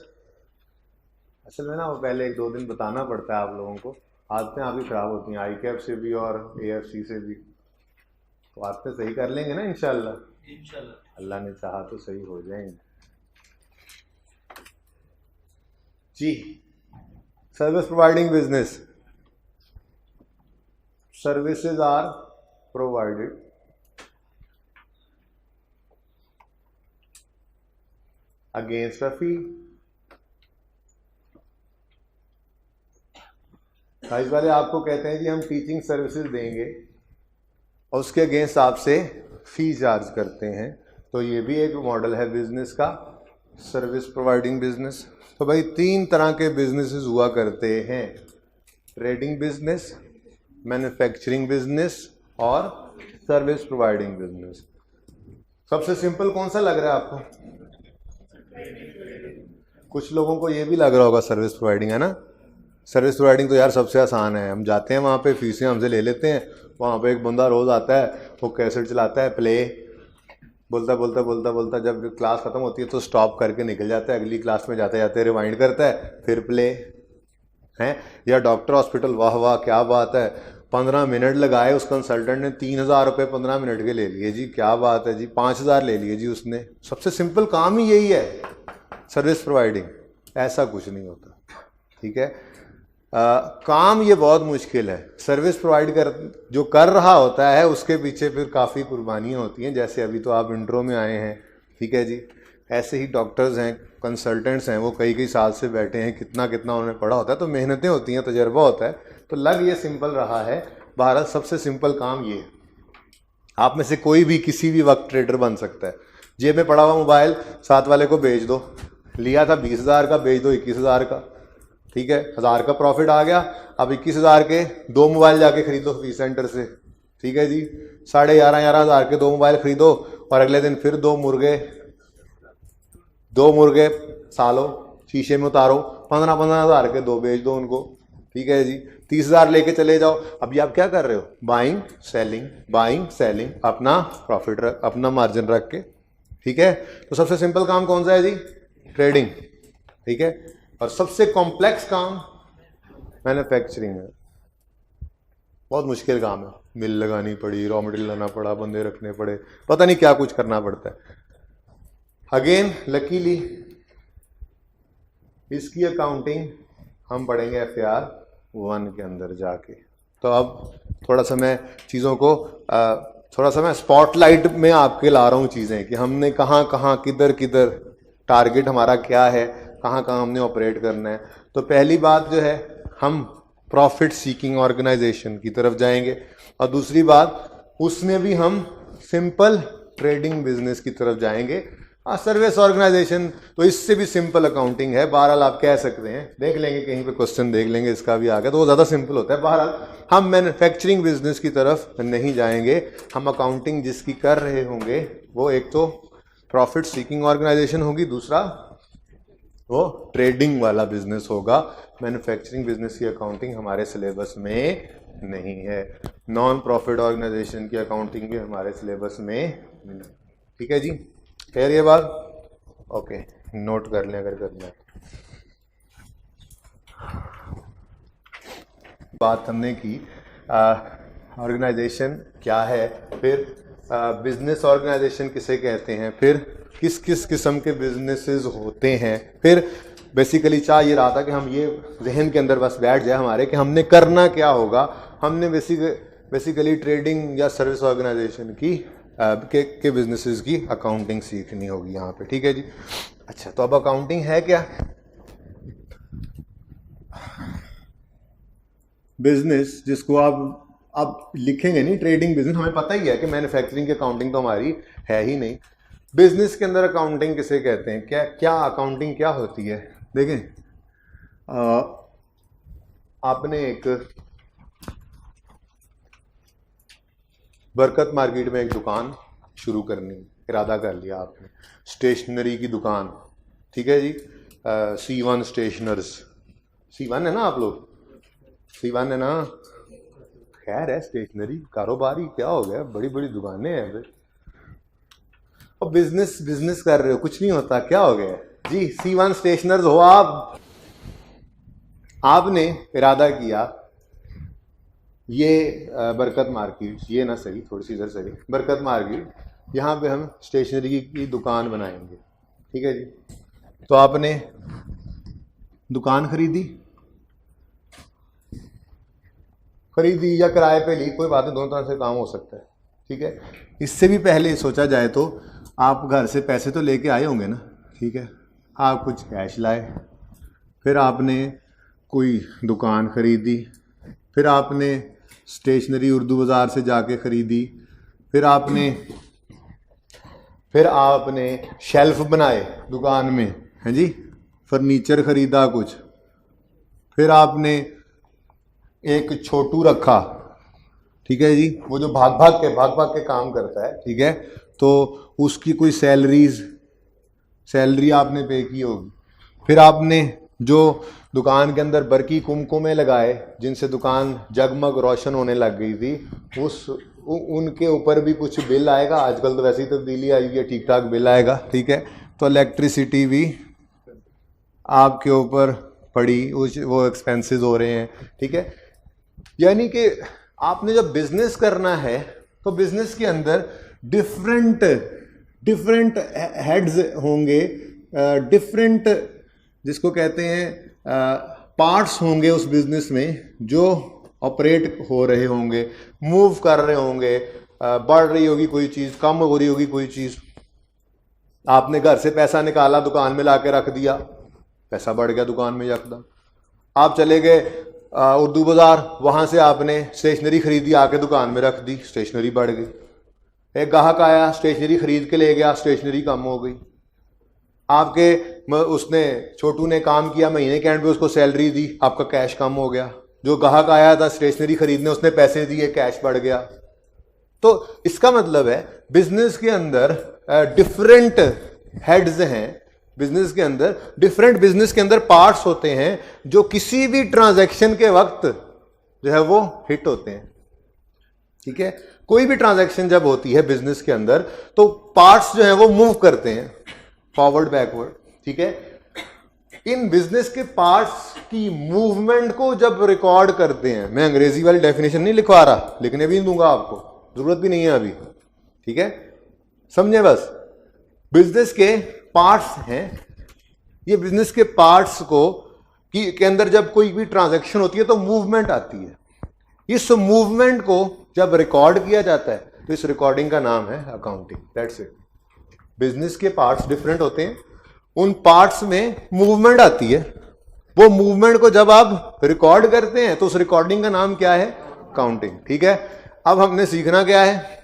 असल में ना वो पहले 1-2 दिन बताना पड़ता है आप लोगों को, आदतें आपकी खराब होती हैं, ICAP से भी और AFC से भी। तो आदतें सही कर लेंगे ना इंशाल्लाह, अल्लाह ने चाहा तो सही हो जाएंगे। जी, service providing business, services are provided against a fee. Size वाले आपको कहते हैं जी हम टीचिंग सर्विसेज देंगे और उसके अगेंस्ट आपसे फी चार्ज करते हैं, तो ये भी एक मॉडल है बिजनेस का, सर्विस प्रोवाइडिंग बिजनेस। तो भाई 3 तरह के बिजनेसेस हुआ करते हैं, ट्रेडिंग बिजनेस, मैन्युफैक्चरिंग बिजनेस और सर्विस प्रोवाइडिंग बिजनेस। सबसे सिंपल कौन सा लग रहा है आपको? कुछ लोगों को ये भी लग रहा होगा सर्विस प्रोवाइडिंग, है ना? सर्विस प्रोवाइडिंग तो यार सबसे आसान है, हम जाते हैं वहाँ पे, फीसें हमसे ले लेते हैं, वहाँ पे एक बंदा रोज़ आता है, वो कैसेट चलाता है, प्ले बोलता जब क्लास ख़त्म होती है तो स्टॉप करके निकल जाता है, अगली क्लास में जाते जाते रिवाइंड करता है, फिर प्ले हैं। या डॉक्टर हॉस्पिटल, वाह वाह क्या बात है, 15 मिनट लगाए उस कंसल्टेंट ने, 3000 रुपये 15 मिनट के ले लिए जी, क्या बात है जी, 5000 ले लिए जी उसने। सबसे सिंपल काम ही यही है सर्विस प्रोवाइडिंग, ऐसा कुछ नहीं होता, ठीक है। काम ये बहुत मुश्किल है। सर्विस प्रोवाइड जो कर रहा होता है उसके पीछे फिर काफ़ी कुर्बानियाँ होती हैं, जैसे अभी तो आप इंट्रो में आए हैं, ठीक है जी। ऐसे ही डॉक्टर्स हैं, कंसल्टेंट्स हैं, वो कई साल से बैठे हैं, कितना उन्होंने पढ़ा होता है, तो मेहनतें होती हैं, तजर्बा होता है, तो लग ये सिंपल रहा है। भारत सबसे सिंपल काम ये है, आप में से कोई भी किसी भी वक्त ट्रेडर बन सकता है। जेब में पड़ा हुआ मोबाइल साथ वाले को बेच दो, लिया था 20,000 का, बेच दो 21,000 का, ठीक है, 1000 का प्रॉफिट आ गया। अब 21,000 के 2 मोबाइल जाके खरीदो फीस सेंटर से, ठीक है जी, 11,500 के 2 मोबाइल खरीदो और अगले दिन फिर 2 मुर्गे सालो, शीशे में उतारो, 15,000 के 2 बेच दो उनको, ठीक है जी, 30,000 लेके चले जाओ। अभी आप क्या कर रहे हो? बाइंग सेलिंग, अपना प्रॉफिट रख, अपना मार्जिन रख के, ठीक है। तो सबसे सिंपल काम कौन सा है जी? ट्रेडिंग, ठीक है। और सबसे कॉम्प्लेक्स काम मैन्युफैक्चरिंग है, बहुत मुश्किल काम है, मिल लगानी पड़ी, रॉ मटेरियल लाना पड़ा, बंदे रखने पड़े, पता नहीं क्या कुछ करना पड़ता है। अगेन लकीली इसकी अकाउंटिंग हम पढ़ेंगे FAR 1 के अंदर जाके। तो अब थोड़ा सा मैं चीज़ों को थोड़ा सा मैं स्पॉटलाइट में आपके ला रहा हूँ चीज़ें, कि हमने कहाँ किधर टारगेट हमारा क्या है, कहाँ हमने ऑपरेट करना है। तो पहली बात जो है, हम प्रॉफिट सीकिंग ऑर्गेनाइजेशन की तरफ जाएंगे, और दूसरी बात उसमें भी हम सिंपल ट्रेडिंग बिजनेस की तरफ जाएंगे। सर्विस ऑर्गेनाइजेशन तो इससे भी सिंपल अकाउंटिंग है, बहरहाल आप कह सकते हैं, देख लेंगे कहीं पे क्वेश्चन देख लेंगे इसका भी आगे, तो वो ज़्यादा सिंपल होता है। बहरहाल हम मैन्युफैक्चरिंग बिजनेस की तरफ नहीं जाएंगे, हम अकाउंटिंग जिसकी कर रहे होंगे वो एक तो प्रॉफिट सीकिंग ऑर्गेनाइजेशन होगी, दूसरा वो ट्रेडिंग वाला बिजनेस होगा। मैन्युफैक्चरिंग बिजनेस की अकाउंटिंग हमारे सिलेबस में नहीं है, नॉन प्रॉफिट ऑर्गेनाइजेशन की अकाउंटिंग भी हमारे सिलेबस में नहीं, ठीक है जी। खैर ये बात ओके, नोट कर लें अगर करना है। बात हमने की ऑर्गेनाइजेशन क्या है, फिर बिजनेस ऑर्गेनाइजेशन किसे कहते हैं, फिर किस किस किस्म के बिजनेसेस होते हैं, फिर बेसिकली चाह ये रहा था कि हम ये जहन के अंदर बस बैठ जाए हमारे कि हमने करना क्या होगा। हमने बेसिकली ट्रेडिंग या सर्विस ऑर्गेनाइजेशन की के बिजनेसेस की अकाउंटिंग सीखनी होगी यहाँ पे, ठीक है जी। अच्छा, तो अब अकाउंटिंग है क्या? बिजनेस जिसको आप लिखेंगे नहीं ट्रेडिंग बिजनेस, हमें पता ही है कि मैन्युफैक्चरिंग की अकाउंटिंग तो हमारी है ही नहीं। बिजनेस के अंदर अकाउंटिंग किसे कहते हैं, क्या अकाउंटिंग क्या होती है? देखें, आपने एक बरकत मार्केट में एक दुकान शुरू करनी, इरादा कर लिया आपने, स्टेशनरी की दुकान, ठीक है जी। C1 स्टेशनर्स, C1 है ना आप लोग? C1 है ना? खैर है, स्टेशनरी कारोबारी क्या हो गया, बड़ी बड़ी दुकानें हैं फिर। और बिजनेस कर रहे हो, कुछ नहीं होता, क्या हो गया जी? C1 स्टेशनर्स हो आप। आपने इरादा किया ये बरकत मार्केट, ये ना सही, थोड़ी सी इधर सही, बरकत मार्केट, यहाँ पे हम स्टेशनरी की दुकान बनाएंगे, ठीक है जी। तो आपने दुकान खरीदी या किराए पे ली, कोई बात नहीं, दोनों तरह से काम हो सकता है, ठीक है। इससे भी पहले सोचा जाए तो आप घर से पैसे तो लेके आए होंगे ना, ठीक है। आप कुछ कैश लाए, फिर आपने कोई दुकान खरीदी, फिर आपने स्टेशनरी उर्दू बाज़ार से जाके ख़रीदी, फिर आपने शेल्फ बनाए दुकान में, हैं जी, फर्नीचर ख़रीदा कुछ, फिर आपने एक छोटू रखा, ठीक है जी, वो जो भाग भाग के काम करता है, ठीक है। तो उसकी कोई सैलरी आपने पे की होगी। फिर आपने जो दुकान के अंदर बरकी कुमकुमे लगाए जिनसे दुकान जगमग रोशन होने लग गई थी, उनके ऊपर भी कुछ बिल आएगा। आजकल तो वैसे ही तब्दीली आई हुई है, ठीक ठाक बिल आएगा, ठीक है। तो इलेक्ट्रिसिटी भी आपके ऊपर पड़ी, वो एक्सपेंसेस हो रहे हैं, ठीक है। यानी कि आपने जब बिजनेस करना है तो बिजनेस के अंदर डिफरेंट हेड्स होंगे, डिफरेंट जिसको कहते हैं पार्ट्स होंगे उस बिजनेस में जो ऑपरेट हो रहे होंगे, मूव कर रहे होंगे, बढ़ रही होगी कोई चीज़, कम हो रही होगी कोई चीज़। आपने घर से पैसा निकाला, दुकान में ला के रख दिया, पैसा बढ़ गया दुकान में यकदम। आप चले गए उर्दू बाज़ार, वहाँ से आपने स्टेशनरी खरीदी, आके दुकान में रख दी, स्टेशनरी बढ़ गई। एक ग्राहक आया, स्टेशनरी खरीद के ले गया, स्टेशनरी कम हो गई। उसने छोटू ने काम किया, महीने के एंड पे उसको सैलरी दी, आपका कैश कम हो गया। जो ग्राहक आया था स्टेशनरी खरीदने, उसने पैसे दिए, कैश बढ़ गया। तो इसका मतलब है बिजनेस के अंदर डिफरेंट हेड्स हैं, बिजनेस के अंदर डिफरेंट बिजनेस के अंदर पार्ट्स होते हैं जो किसी भी ट्रांजैक्शन के वक्त जो है वो हिट होते हैं, ठीक है। कोई भी ट्रांजैक्शन जब होती है बिजनेस के अंदर तो पार्ट्स जो है वो मूव करते हैं फॉरवर्ड बैकवर्ड, ठीक है। इन बिजनेस के पार्ट्स की मूवमेंट को जब रिकॉर्ड करते हैं, मैं अंग्रेजी वाली डेफिनेशन नहीं लिखवा रहा, लिखने भी नहीं दूंगा आपको, जरूरत भी नहीं है अभी, ठीक है, समझे। बस बिजनेस के पार्ट्स हैं, ये बिजनेस के पार्ट्स के अंदर जब कोई भी ट्रांजैक्शन होती है तो मूवमेंट आती है। इस मूवमेंट को जब रिकॉर्ड किया जाता है तो इस रिकॉर्डिंग का नाम है अकाउंटिंग, दैट्स इट। बिजनेस के पार्ट्स डिफरेंट होते हैं, उन पार्ट्स में मूवमेंट आती है, वो मूवमेंट को जब आप रिकॉर्ड करते हैं तो उस रिकॉर्डिंग का नाम क्या है? अकाउंटिंग, ठीक है। अब हमने सीखना क्या है?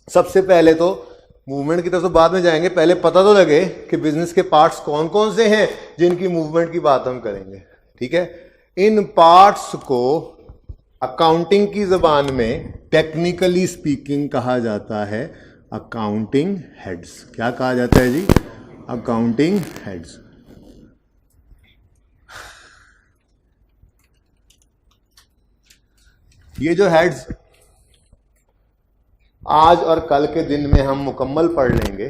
सबसे पहले तो मूवमेंट की तरफ तो बाद में जाएंगे, पहले पता तो लगे कि बिजनेस के पार्ट्स कौन कौन से हैं जिनकी मूवमेंट की बात हम करेंगे, ठीक है। इन पार्ट्स को अकाउंटिंग की जबान में टेक्निकली स्पीकिंग कहा जाता है अकाउंटिंग हेड्स। क्या कहा जाता है जी? Accounting heads. ये जो हेड्स आज और कल के दिन में हम मुकम्मल पढ़ लेंगे,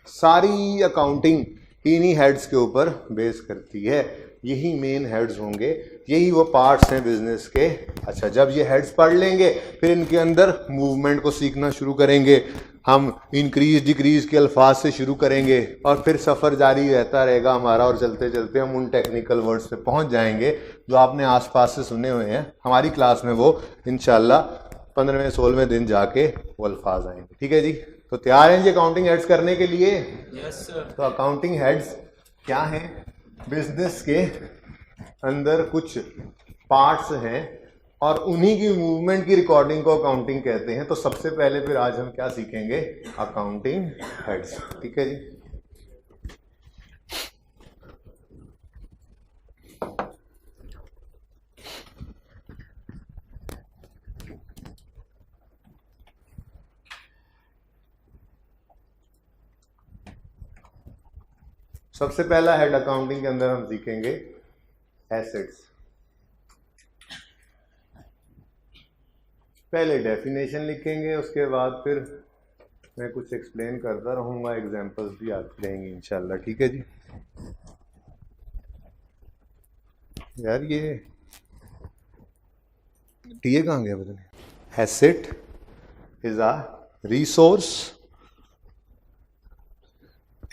सारी अकाउंटिंग इन्हीं हेड्स के ऊपर बेस करती है। यही मेन हेड्स होंगे, यही वो पार्ट्स हैं बिजनेस के। अच्छा, जब ये हेड्स पढ़ लेंगे फिर इनके अंदर मूवमेंट को सीखना शुरू करेंगे। हम इंक्रीज डिक्रीज के अल्फाज से शुरू करेंगे और फिर सफ़र जारी रहता रहेगा हमारा, और चलते चलते हम उन टेक्निकल वर्ड्स पे पहुंच जाएंगे जो आपने आसपास से सुने हुए हैं। हमारी क्लास में वो इंशाल्लाह 15वें-16वें दिन जाके वो अल्फाज आएंगे। ठीक है जी, तो तैयार हैं जी अकाउंटिंग हेड्स करने के लिए? Yes sir. तो अकाउंटिंग हेड्स क्या हैं? बिजनेस के अंदर कुछ पार्ट्स हैं और उन्हीं की मूवमेंट की रिकॉर्डिंग को अकाउंटिंग कहते हैं। तो सबसे पहले फिर आज हम क्या सीखेंगे? Accounting heads. ठीक है जी। सबसे पहला हेड अकाउंटिंग के अंदर हम सीखेंगे एसेट्स। पहले डेफिनेशन लिखेंगे, उसके बाद फिर मैं कुछ एक्सप्लेन करता रहूँगा, एग्जांपल्स भी आती रहेंगी इंशाल्लाह। ठीक है जी। यार ये टीए कहाँ गया पता नहीं। Asset is a resource,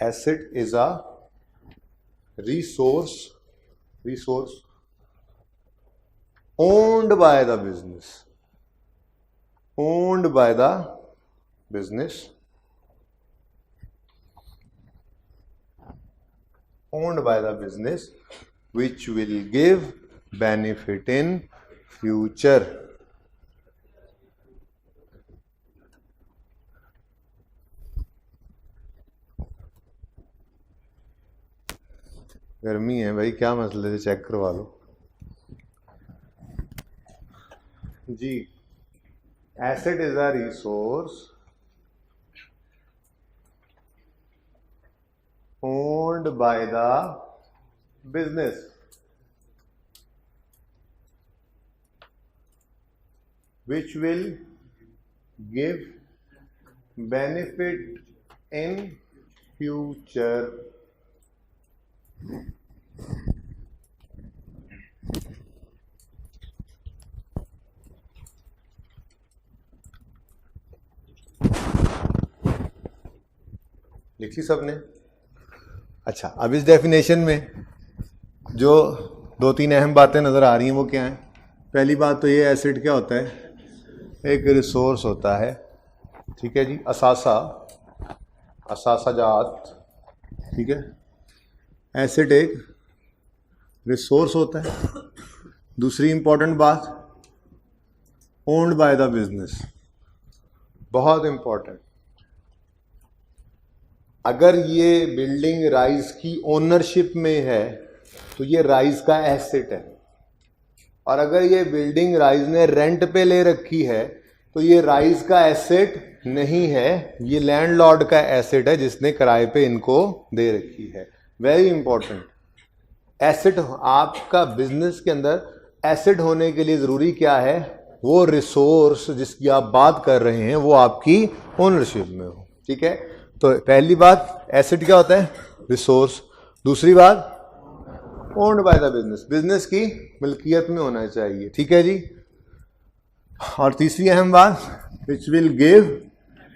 asset is a resource owned by the business, owned by the business, owned by the business, which will give benefit in future. गर्मी है भाई, क्या मसले से चेक करवा लो जी। Asset is a resource owned by the business which will give benefit in future. लिख ली सबने? अच्छा, अब इस डेफिनेशन में जो दो तीन अहम बातें नज़र आ रही हैं वो क्या हैं? पहली बात तो ये, एसिड क्या होता है? एक रिसोर्स होता है, ठीक है जी, असासा जात, ठीक है। एसिड एक रिसोर्स होता है। दूसरी इंपॉर्टेंट बात, ओन्ड बाय द बिजनेस, बहुत इंपॉर्टेंट। अगर ये बिल्डिंग राइज की ओनरशिप में है तो ये राइज का एसेट है, और अगर ये बिल्डिंग राइज ने रेंट पे ले रखी है तो ये राइज का एसेट नहीं है, ये लैंडलॉर्ड का एसेट है जिसने किराए पे इनको दे रखी है। Very important. एसेट, आपका बिजनेस के अंदर एसेट होने के लिए ज़रूरी क्या है? वो रिसोर्स जिसकी आप बात कर रहे हैं वो आपकी ओनरशिप में हो, ठीक है। तो पहली बात, एसेट क्या होता है? रिसोर्स। दूसरी बात, owned by the business, business की मिल्कियत में होना चाहिए, ठीक है जी। और तीसरी अहम बात, विच will give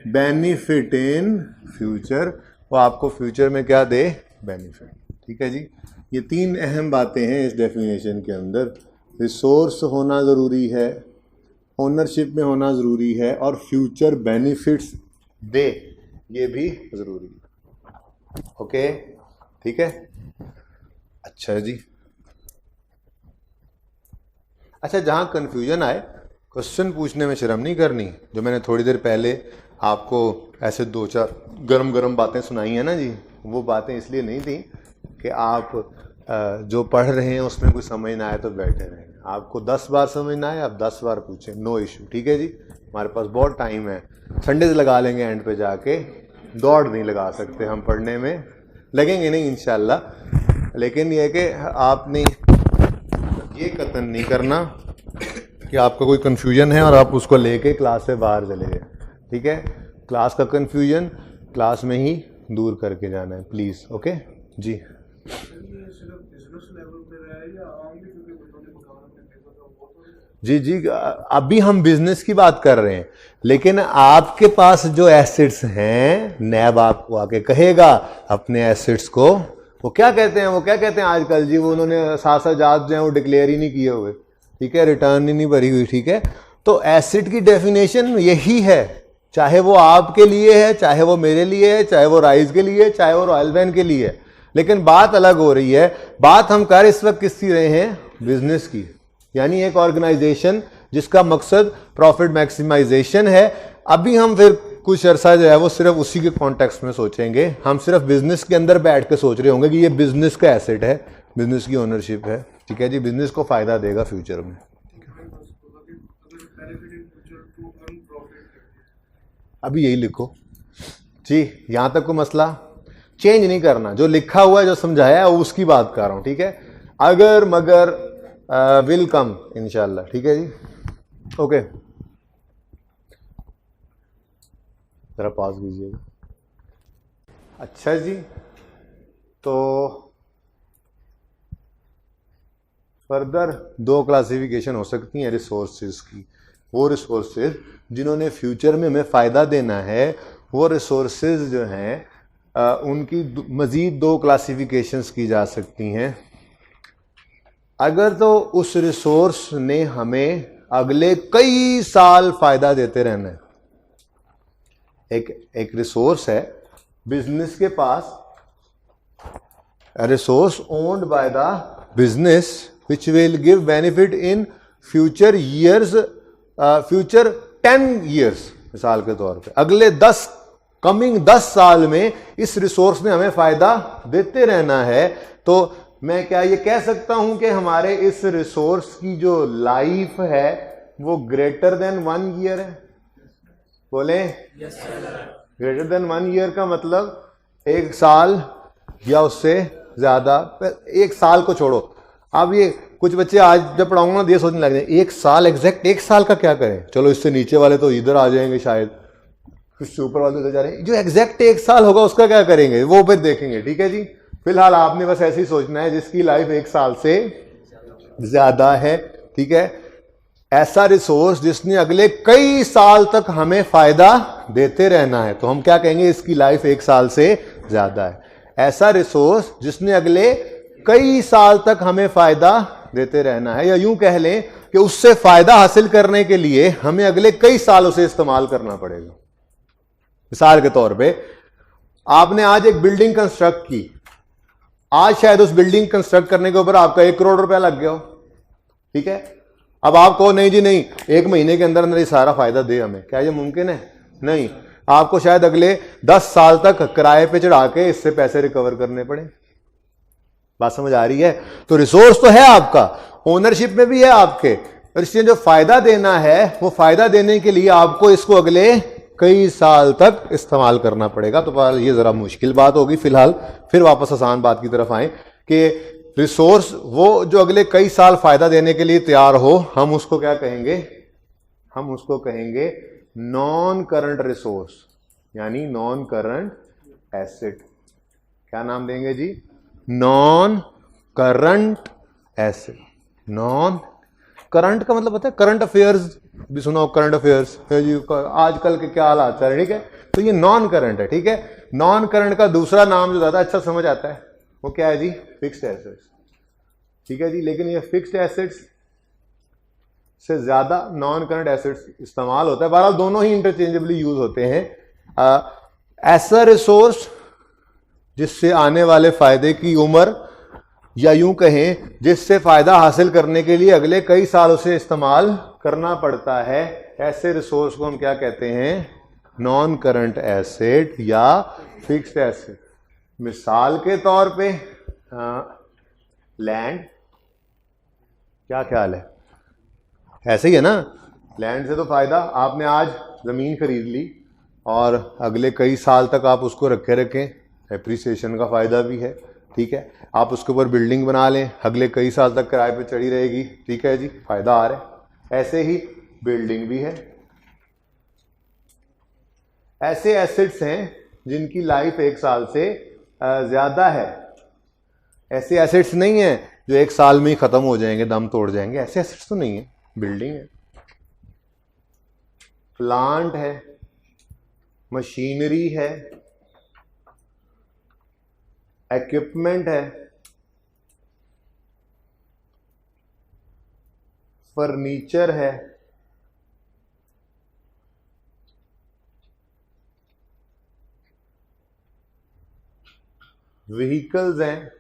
benefit in future, वो आपको फ्यूचर में क्या दे? बेनिफिट, ठीक है जी। ये तीन अहम बातें हैं इस डेफिनेशन के अंदर। रिसोर्स होना ज़रूरी है, ओनरशिप में होना ज़रूरी है, और फ्यूचर बेनिफिट्स दे, ये भी ज़रूरी है। ओके, ठीक है। अच्छा जी। अच्छा, जहाँ कन्फ्यूजन आए क्वेश्चन पूछने में शर्म नहीं करनी। जो मैंने थोड़ी देर पहले आपको ऐसे दो चार गरम गरम बातें सुनाई हैं ना जी, वो बातें इसलिए नहीं थी कि आप जो पढ़ रहे हैं उसमें कुछ समझ ना आए तो बैठे रहें। आपको 10 बार समझ ना आए, आप 10 बार पूछें, नो इशू, ठीक है जी। हमारे पास बहुत टाइम है, संडे से लगा लेंगे एंड पे जाके, दौड़ नहीं लगा सकते हम पढ़ने में, लगेंगे नहीं इंशाल्लाह। लेकिन यह कि आपने ये कतन नहीं करना कि आपका कोई कन्फ्यूजन है और आप उसको लेके क्लास से बाहर चले गए, ठीक है। क्लास का कन्फ्यूजन क्लास में ही दूर करके जाना है प्लीज़। ओके जी। ये सिर्फ बिजनेस लेवल पे रहा है या आम भी, क्योंकि बंदों ने मकान अपने पेपर का बहुत हो रहा है। जी जी, अभी हम बिजनेस की बात कर रहे हैं, लेकिन आपके पास जो एसेट्स हैं, नैब आपको आके कहेगा अपने एसेट्स को, वो क्या कहते हैं आजकल जी, वो उन्होंने 7 जो हैं वो डिक्लेयर ही नहीं किए हुए, ठीक है, रिटर्न ही नहीं भरी हुई, ठीक है। तो एसेट की डेफिनेशन यही है, चाहे वो आपके लिए है, चाहे वो मेरे लिए है, चाहे वो राइस के लिए है, चाहे वो रॉयल बैन के लिए है, लेकिन बात अलग हो रही है। बात हम कर इस वक्त किसकी रहे हैं? बिजनेस की, यानी एक ऑर्गेनाइजेशन जिसका मकसद प्रॉफिट मैक्सिमाइजेशन है। अभी हम फिर कुछ अरसा जो है वो सिर्फ उसी के कॉन्टेक्स्ट में सोचेंगे, हम सिर्फ बिजनेस के अंदर बैठ के सोच रहे होंगे कि ये बिजनेस का एसेट है, बिजनेस की ओनरशिप है, ठीक है जी, बिजनेस को फायदा देगा फ्यूचर में। अभी यही लिखो जी, यहां तक को मसला चेंज नहीं करना, जो लिखा हुआ है, जो समझाया है, उसकी बात कर रहा हूं, ठीक है। अगर मगर विल कम इंशाल्लाह, ठीक है जी। ओके, जरा पास कीजिएगा। अच्छा जी, तो फर्दर 2 क्लासिफिकेशन हो सकती हैं रिसोर्सेज की। वो रिसोर्सेज जिन्होंने फ्यूचर में हमें फ़ायदा देना है, वो रिसोर्सेज जो हैं उनकी मज़ीद 2 क्लासिफिकेशंस की जा सकती हैं। अगर तो उस रिसोर्स ने हमें अगले कई साल फ़ायदा देते रहना है। एक रिसोर्स है बिजनेस के पास, resource owned by the business which will give benefit in future years, future 10 years, मिसाल के तौर पे अगले 10 साल में इस रिसोर्स ने हमें फायदा देते रहना है। तो मैं क्या ये कह सकता हूं कि हमारे इस रिसोर्स की जो लाइफ है वो ग्रेटर देन 1 ईयर है? बोले ग्रेटर देन 1 ईयर का मतलब 1 साल या उससे ज्यादा। 1 साल को छोड़ो, अब ये कुछ बच्चे आज जब पढ़ाऊंगा ना ये सोचने लग जाए 1 साल, एग्जैक्ट 1 साल का क्या करें, चलो इससे नीचे वाले तो इधर आ जाएंगे शायद, कुछ ऊपर वाले उधर जा रहे हैं, जो एग्जैक्ट 1 साल होगा उसका क्या करेंगे वो फिर देखेंगे, ठीक है जी। फिलहाल आपने बस ऐसे ही सोचना है जिसकी लाइफ 1 साल से ज्यादा है, ठीक है। ऐसा रिसोर्स जिसने अगले कई साल तक हमें फायदा देते रहना है, तो हम क्या कहेंगे, इसकी लाइफ 1 साल से ज्यादा है। ऐसा रिसोर्स जिसने अगले कई साल तक हमें फायदा देते रहना है, या यूं कह लें कि उससे फायदा हासिल करने के लिए हमें अगले कई साल उसे इस्तेमाल करना पड़ेगा। मिसाल के तौर पे आपने आज एक बिल्डिंग कंस्ट्रक्ट की, आज शायद उस बिल्डिंग कंस्ट्रक्ट करने के ऊपर आपका 1 करोड़ रुपया लग गया हो, ठीक है। अब आप कहो नहीं जी नहीं, 1 महीने के अंदर अंदर ये सारा फायदा दे हमें, क्या ये मुमकिन है? नहीं, आपको शायद अगले 10 साल तक किराए पे चढ़ा के इससे पैसे रिकवर करने पड़े। बात समझ आ रही है? तो रिसोर्स तो है आपका, ओनरशिप में भी है आपके, और इसलिए जो फायदा देना है वो फायदा देने के लिए आपको इसको अगले कई साल तक इस्तेमाल करना पड़ेगा। तो ये जरा मुश्किल बात होगी। फिलहाल फिर वापस आसान बात की तरफ आए कि रिसोर्स वो जो अगले कई साल फायदा देने के लिए तैयार हो, हम उसको क्या कहेंगे? हम उसको कहेंगे नॉन करंट रिसोर्स, यानी नॉन करंट एसेट। क्या नाम देंगे जी? Non current asset. Non current का मतलब पता है, करंट अफेयर्स भी सुना हो, करंट अफेयर्स आजकल के क्या हालात चल रहे, ठीक है। तो ये नॉन करंट है, ठीक है। नॉन करंट का दूसरा नाम जो ज्यादा अच्छा समझ आता है वो क्या है जी? फिक्स्ड एसेट्स, ठीक है जी। लेकिन ये फिक्स्ड एसेट्स से ज्यादा नॉन करंट एसेट्स इस्तेमाल होता है। बहरहाल दोनों ही इंटरचेंजेबली यूज होते हैं। ऐसा रिसोर्स जिससे आने वाले फायदे की उम्र, या यूं कहें जिससे फायदा हासिल करने के लिए अगले कई साल उसे इस्तेमाल करना पड़ता है, ऐसे रिसोर्स को हम क्या कहते हैं? नॉन करंट एसेट या फिक्स्ड एसेट। मिसाल के तौर पे लैंड, क्या ख्याल है? ऐसे ही है ना, लैंड से तो फायदा, आपने आज जमीन खरीद ली और अगले कई साल तक आप उसको रखें, एप्रिसिएशन का फायदा भी है, ठीक है। आप उसके ऊपर बिल्डिंग बना लें, अगले कई साल तक किराए पे चढ़ी रहेगी, ठीक है जी, फायदा आ रहा है। ऐसे ही बिल्डिंग भी है। ऐसे एसेट्स हैं जिनकी लाइफ 1 साल से ज़्यादा है। ऐसे एसेट्स नहीं है जो 1 साल में ही ख़त्म हो जाएंगे, दम तोड़ जाएंगे, ऐसे एसेट्स तो नहीं है। बिल्डिंग है, प्लांट है, मशीनरी है, इक्विपमेंट है, फर्नीचर है, व्हीकल्स हैं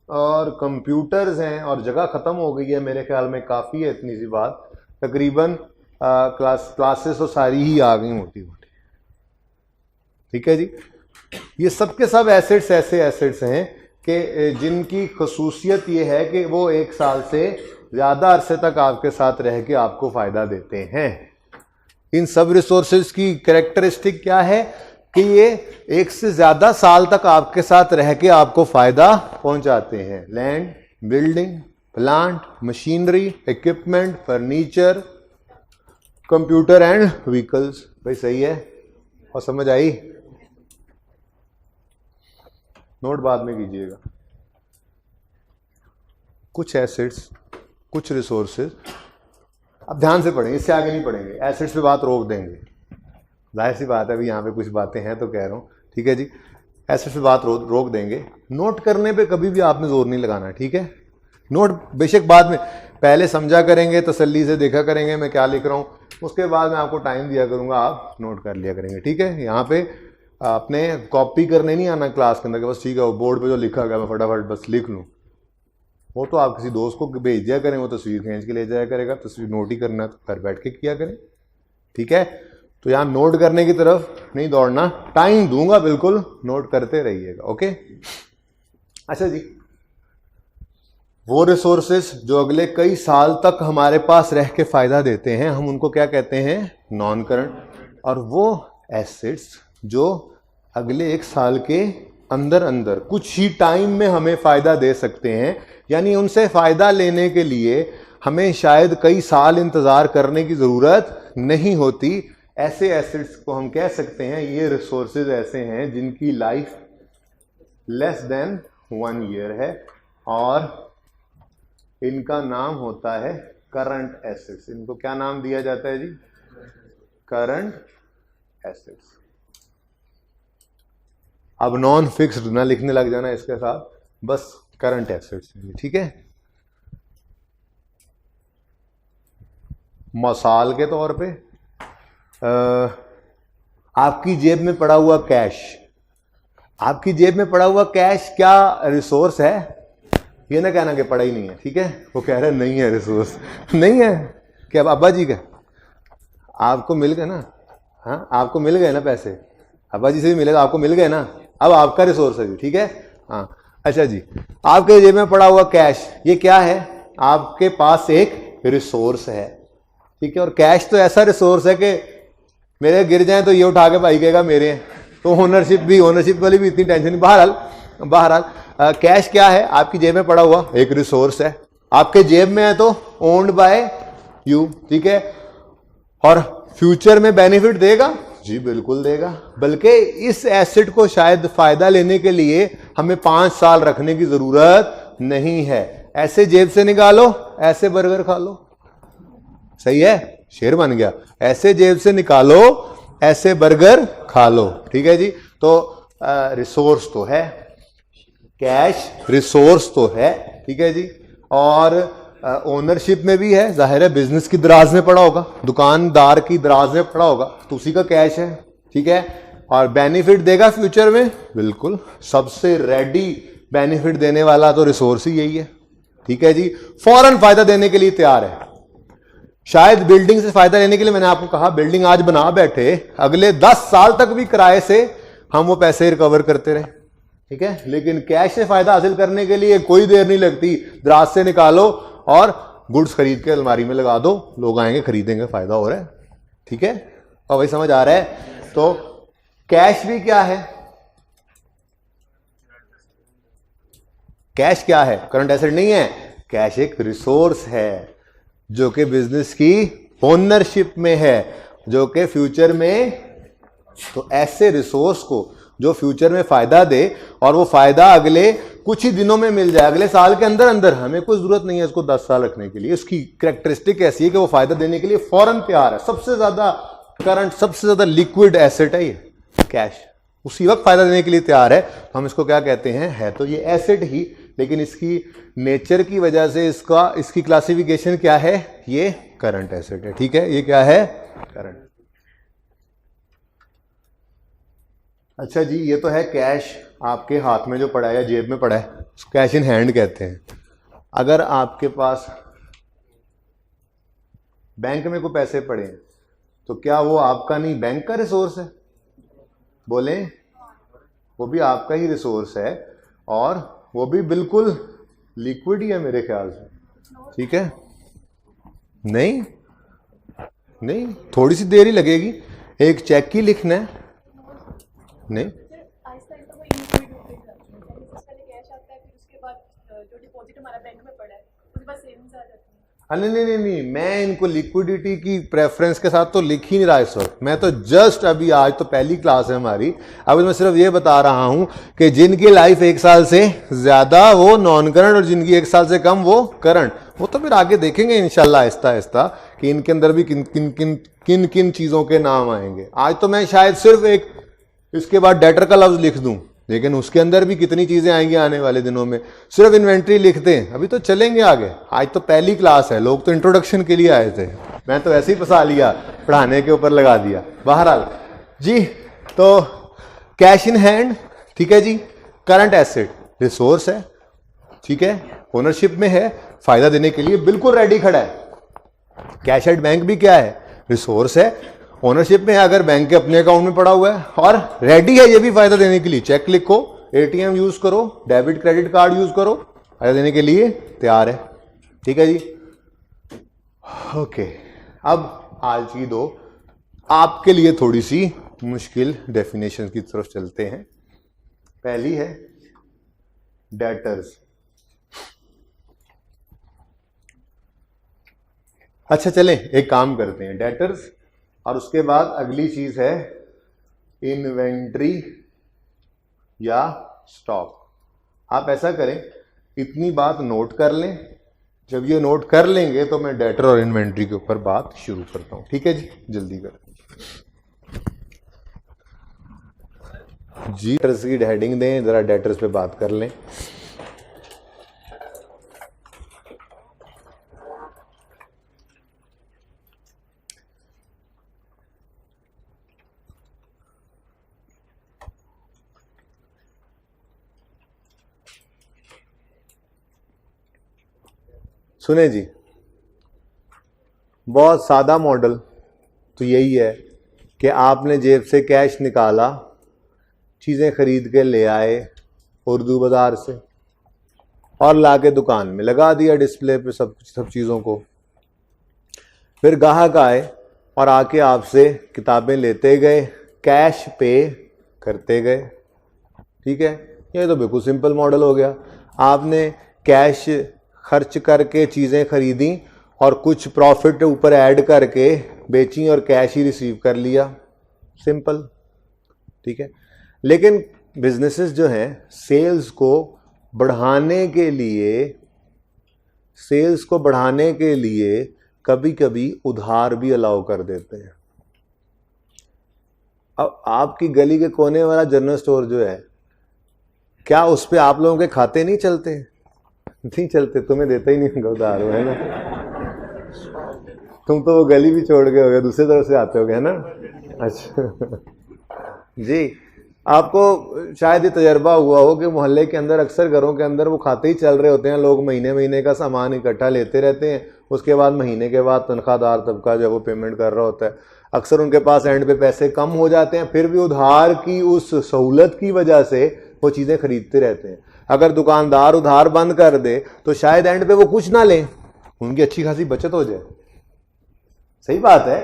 और कंप्यूटर्स हैं। और जगह ख़त्म हो गई है मेरे ख्याल में, काफ़ी है इतनी सी बात, तकरीबन क्लासेस तो सारी ही आ गई मोटी मोटी। ठीक है जी, ये सब के सब एसेट्स ऐसे एसेट्स हैं कि जिनकी खसूसियत ये है कि वो 1 साल से ज़्यादा अरसे तक आपके साथ रह के आपको फ़ायदा देते हैं। इन सब रिसोर्सेज की कैरेक्टरिस्टिक क्या है कि ये 1 से ज़्यादा साल तक आपके साथ रह के आपको फ़ायदा पहुंचाते हैं। Land, building, plant, machinery, equipment, furniture, computer and vehicles. भाई सही है और समझ आई? नोट बाद में कीजिएगा। कुछ एसेट्स, कुछ रिसोर्सेज, अब ध्यान से पढ़ेंगे, इससे आगे नहीं पढ़ेंगे, एसेट्स पे बात रोक देंगे। जाहिर सी बात है, अभी यहाँ पे कुछ बातें हैं तो कह रहा हूँ। ठीक है जी, एसेट्स पे बात रोक देंगे। नोट करने पे कभी भी आपने जोर नहीं लगाना, ठीक है? नोट बेशक बाद में, पहले समझा करेंगे, तसल्ली से देखा करेंगे मैं क्या लिख रहा हूँ, उसके बाद मैं आपको टाइम दिया करूँगा, आप नोट कर लिया करेंगे। ठीक है, यहाँ पे आपने कॉपी करने नहीं आना क्लास के अंदर कि बस ठीक है वो बोर्ड पे जो लिखा गया मैं फटाफट बस लिख लूँ। वो तो आप किसी दोस्त को भेज दिया करें, वो तस्वीर खींच के ले जाया करेगा। तस्वीर नोट ही करना है तो घर बैठ के किया करें। ठीक है, तो यहाँ नोट करने की तरफ नहीं दौड़ना, टाइम दूंगा बिल्कुल, नोट करते रहिएगा। ओके, अच्छा जी, वो रिसोर्सेस जो अगले कई साल तक हमारे पास रह के फायदा देते हैं, हम उनको क्या कहते हैं? Non current. और वो एसेट्स जो अगले 1 साल के अंदर अंदर कुछ ही टाइम में हमें फायदा दे सकते हैं, यानी उनसे फायदा लेने के लिए हमें शायद कई साल इंतजार करने की जरूरत नहीं होती, ऐसे एसेट्स को हम कह सकते हैं ये रिसोर्सेज ऐसे हैं जिनकी लाइफ लेस देन 1 ईयर है और इनका नाम होता है करंट एसेट्स। इनको क्या नाम दिया जाता है जी? Current assets. अब नॉन फिक्स्ड ना लिखने लग जाना इसके साथ, बस करंट एसेट्स। ठीक है, मिसाल के तौर पे आपकी जेब में पड़ा हुआ कैश, आपकी जेब में पड़ा हुआ कैश क्या रिसोर्स है? ये ना कहना कि पड़ा ही नहीं है। ठीक है, वो कह रहे नहीं है, रिसोर्स नहीं है। क्या अब्बा जी का आपको मिल गए ना? हाँ, आपको मिल गए ना पैसे, अब्बा जी से भी मिलेगा, आपको मिल गए ना, अब आपका रिसोर्स है जी। ठीक है, हाँ अच्छा जी, आपके जेब में पड़ा हुआ कैश ये क्या है? आपके पास एक रिसोर्स है। ठीक है, और कैश तो ऐसा रिसोर्स है कि मेरे गिर जाए तो ये उठा के भाई कहेगा मेरे हैं, तो ओनरशिप वाली भी इतनी टेंशन नहीं। बहरहाल कैश क्या है? आपकी जेब में पड़ा हुआ एक रिसोर्स है, आपके जेब में है तो ओन्ड बाय यू। ठीक है, और फ्यूचर में बेनिफिट देगा जी, बिल्कुल देगा, बल्कि इस एसेट को शायद फायदा लेने के लिए हमें 5 साल रखने की जरूरत नहीं है। ऐसे जेब से निकालो, ऐसे बर्गर खा लो। सही है, शेर बन गया। ऐसे जेब से निकालो, ऐसे बर्गर खा लो। ठीक है जी, तो रिसोर्स तो है, कैश रिसोर्स तो है। ठीक है जी, और ओनरशिप में भी है, जाहिर है बिजनेस की दराज में पड़ा होगा, दुकानदार की दराज में पड़ा होगा, तो उसी का कैश है। ठीक है, और बेनिफिट देगा फ्यूचर में, बिल्कुल सबसे रेडी बेनिफिट देने वाला तो रिसोर्स ही यही है। ठीक है जी, फौरन फायदा देने के लिए तैयार है। शायद बिल्डिंग से फायदा लेने के लिए, मैंने आपको कहा बिल्डिंग आज बना बैठे, अगले 10 साल तक भी किराए से हम वो पैसे रिकवर करते रहे। ठीक है, लेकिन कैश से फायदा हासिल करने के लिए कोई देर नहीं लगती, दराज से निकालो और गुड्स खरीद के अलमारी में लगा दो, लोग आएंगे खरीदेंगे, फायदा हो रहा है। ठीक है, और वही समझ आ रहा है। तो कैश भी क्या है? कैश क्या है? करंट एसेट नहीं है, कैश एक रिसोर्स है जो कि बिजनेस की ओनरशिप में है, जो कि फ्यूचर में तो ऐसे रिसोर्स को जो फ्यूचर में फायदा दे और वो फायदा अगले कुछ ही दिनों में मिल जाए, अगले साल के अंदर अंदर, हमें कोई जरूरत नहीं है इसको 10 साल रखने के लिए। उसकी कैरेक्टरिस्टिक ऐसी है कि वो फायदा देने के लिए फौरन तैयार है। सबसे ज्यादा करंट, सबसे ज्यादा लिक्विड एसेट है ये कैश, उसी वक्त फायदा देने के लिए तैयार है। तो हम इसको क्या कहते हैं, है तो ये एसेट ही, लेकिन इसकी नेचर की वजह से इसकी क्लासिफिकेशन क्या है, ये करंट एसेट है। ठीक है, ये क्या है, करंट। अच्छा जी, ये तो है कैश आपके हाथ में जो पड़ा है या जेब में पड़ा है, कैश इन हैंड कहते हैं। अगर आपके पास बैंक में कोई पैसे पड़े हैं तो क्या वो आपका नहीं, बैंक का रिसोर्स है? बोले, वो भी आपका ही रिसोर्स है और वो भी बिल्कुल लिक्विड ही है मेरे ख्याल से। ठीक है, नहीं नहीं, थोड़ी सी देर ही लगेगी, एक चेक ही लिखना है। नहीं, नहीं नहीं नहीं, मैं इनको लिक्विडिटी की प्रेफरेंस के साथ तो लिख ही नहीं रहा इस वक्त। मैं तो जस्ट अभी, आज तो पहली क्लास है हमारी, अब मैं सिर्फ ये बता रहा हूं कि जिनकी लाइफ 1 साल से ज्यादा वो नॉन करंट और जिनकी 1 साल से कम वो करंट, वो तो फिर आगे देखेंगे इंशाल्लाह आहिस्ता आहिस्ता कि इनके अंदर भी किन किन चीजों के नाम आएंगे। आज तो मैं शायद सिर्फ एक इसके बाद डेटर का लफ्ज लिख दूं, लेकिन उसके अंदर भी कितनी चीजें आएंगी आने वाले दिनों में। सिर्फ इन्वेंट्री लिखते हैं, अभी तो चलेंगे आगे। आज तो पहली क्लास है, लोग तो इंट्रोडक्शन के लिए आए थे, मैं तो ऐसे ही फंसा लिया, पढ़ाने के ऊपर लगा दिया। बहरहाल जी, तो कैश इन हैंड, ठीक है जी, करंट एसेट रिसोर्स है, ठीक है, ओनरशिप में है, फायदा देने के लिए बिल्कुल रेडी खड़ा है। कैश एट बैंक भी क्या है, रिसोर्स है, ओनरशिप में है, अगर बैंक के अपने अकाउंट में पड़ा हुआ है और रेडी है ये भी फायदा देने के लिए। चेक लिखो, एटीएम यूज करो, डेबिट क्रेडिट कार्ड यूज करो, फायदा देने के लिए तैयार है। ठीक है जी, ओके। अब आज की दो आपके लिए थोड़ी सी मुश्किल डेफिनेशन की तरफ चलते हैं। पहली है डेटर्स। अच्छा चलें, एक काम करते हैं, डेटर्स और उसके बाद अगली चीज है इन्वेंट्री या स्टॉक। आप ऐसा करें, इतनी बात नोट कर लें, जब ये नोट कर लेंगे तो मैं डेटर और इन्वेंट्री के ऊपर बात शुरू करता हूं। ठीक है जी, जल्दी करें जी। डेटर्स की हेडिंग दें, जरा डेटर्स पे बात कर लें। सुने जी, बहुत सादा मॉडल तो यही है कि आपने जेब से कैश निकाला, चीज़ें खरीद के ले आए उर्दू बाज़ार से और लाके दुकान में लगा दिया डिस्प्ले पे सब चीज़ों को। फिर ग्राहक आए और आके आपसे किताबें लेते गए, कैश पे करते गए। ठीक है, ये तो बिल्कुल सिंपल मॉडल हो गया। आपने कैश खर्च करके चीज़ें खरीदी और कुछ प्रॉफिट ऊपर ऐड करके बेची और कैश ही रिसीव कर लिया, सिंपल। ठीक है, लेकिन बिजनेसेस जो हैं सेल्स को बढ़ाने के लिए कभी कभी उधार भी अलाउ कर देते हैं। अब आपकी गली के कोने वाला जनरल स्टोर जो है, क्या उस पर आप लोगों के खाते नहीं चलते? नहीं चलते, तुम्हें देता ही नहीं होगा उधार, है ना? तुम तो वो गली भी छोड़ गए होगे, दूसरी तरफ से आते होगे, है ना? अच्छा जी, आपको शायद ये तजर्बा हुआ हो कि मोहल्ले के अंदर अक्सर घरों के अंदर वो खाते ही चल रहे होते हैं, लोग महीने महीने का सामान इकट्ठा लेते रहते हैं, उसके बाद महीने के बाद तनख्वाहदार तबका जब वो पेमेंट कर रहा होता है, अक्सर उनके पास एंड पे पैसे कम हो जाते हैं, फिर भी उधार की उस सहूलत की वजह से वो चीज़ें खरीदते रहते हैं। अगर दुकानदार उधार बंद कर दे तो शायद एंड पे वो कुछ ना लें, उनकी अच्छी खासी बचत हो जाए। सही बात है,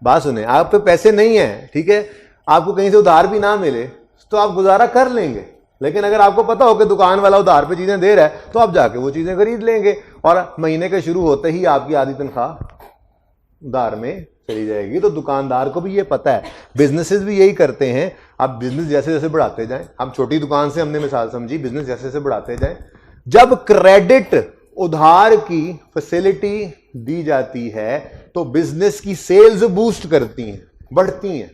बात सुने, आप पे पैसे नहीं है, ठीक है, आपको कहीं से उधार भी ना मिले तो आप गुजारा कर लेंगे, लेकिन अगर आपको पता हो कि दुकान वाला उधार पे चीजें दे रहा है तो आप जाके वो चीजें खरीद लेंगे और महीने के शुरू होते ही आपकी आधी तनख्वाह उधार में चली जाएगी। तो दुकानदार को भी ये पता है, बिजनेसेस भी यही करते हैं। आप बिजनेस जैसे जैसे बढ़ाते जाएं, हम छोटी दुकान से हमने मिसाल समझी, बिजनेस जैसे जैसे बढ़ाते जाएं, जब क्रेडिट उधार की फैसिलिटी दी जाती है तो बिजनेस की सेल्स बूस्ट करती हैं, बढ़ती हैं।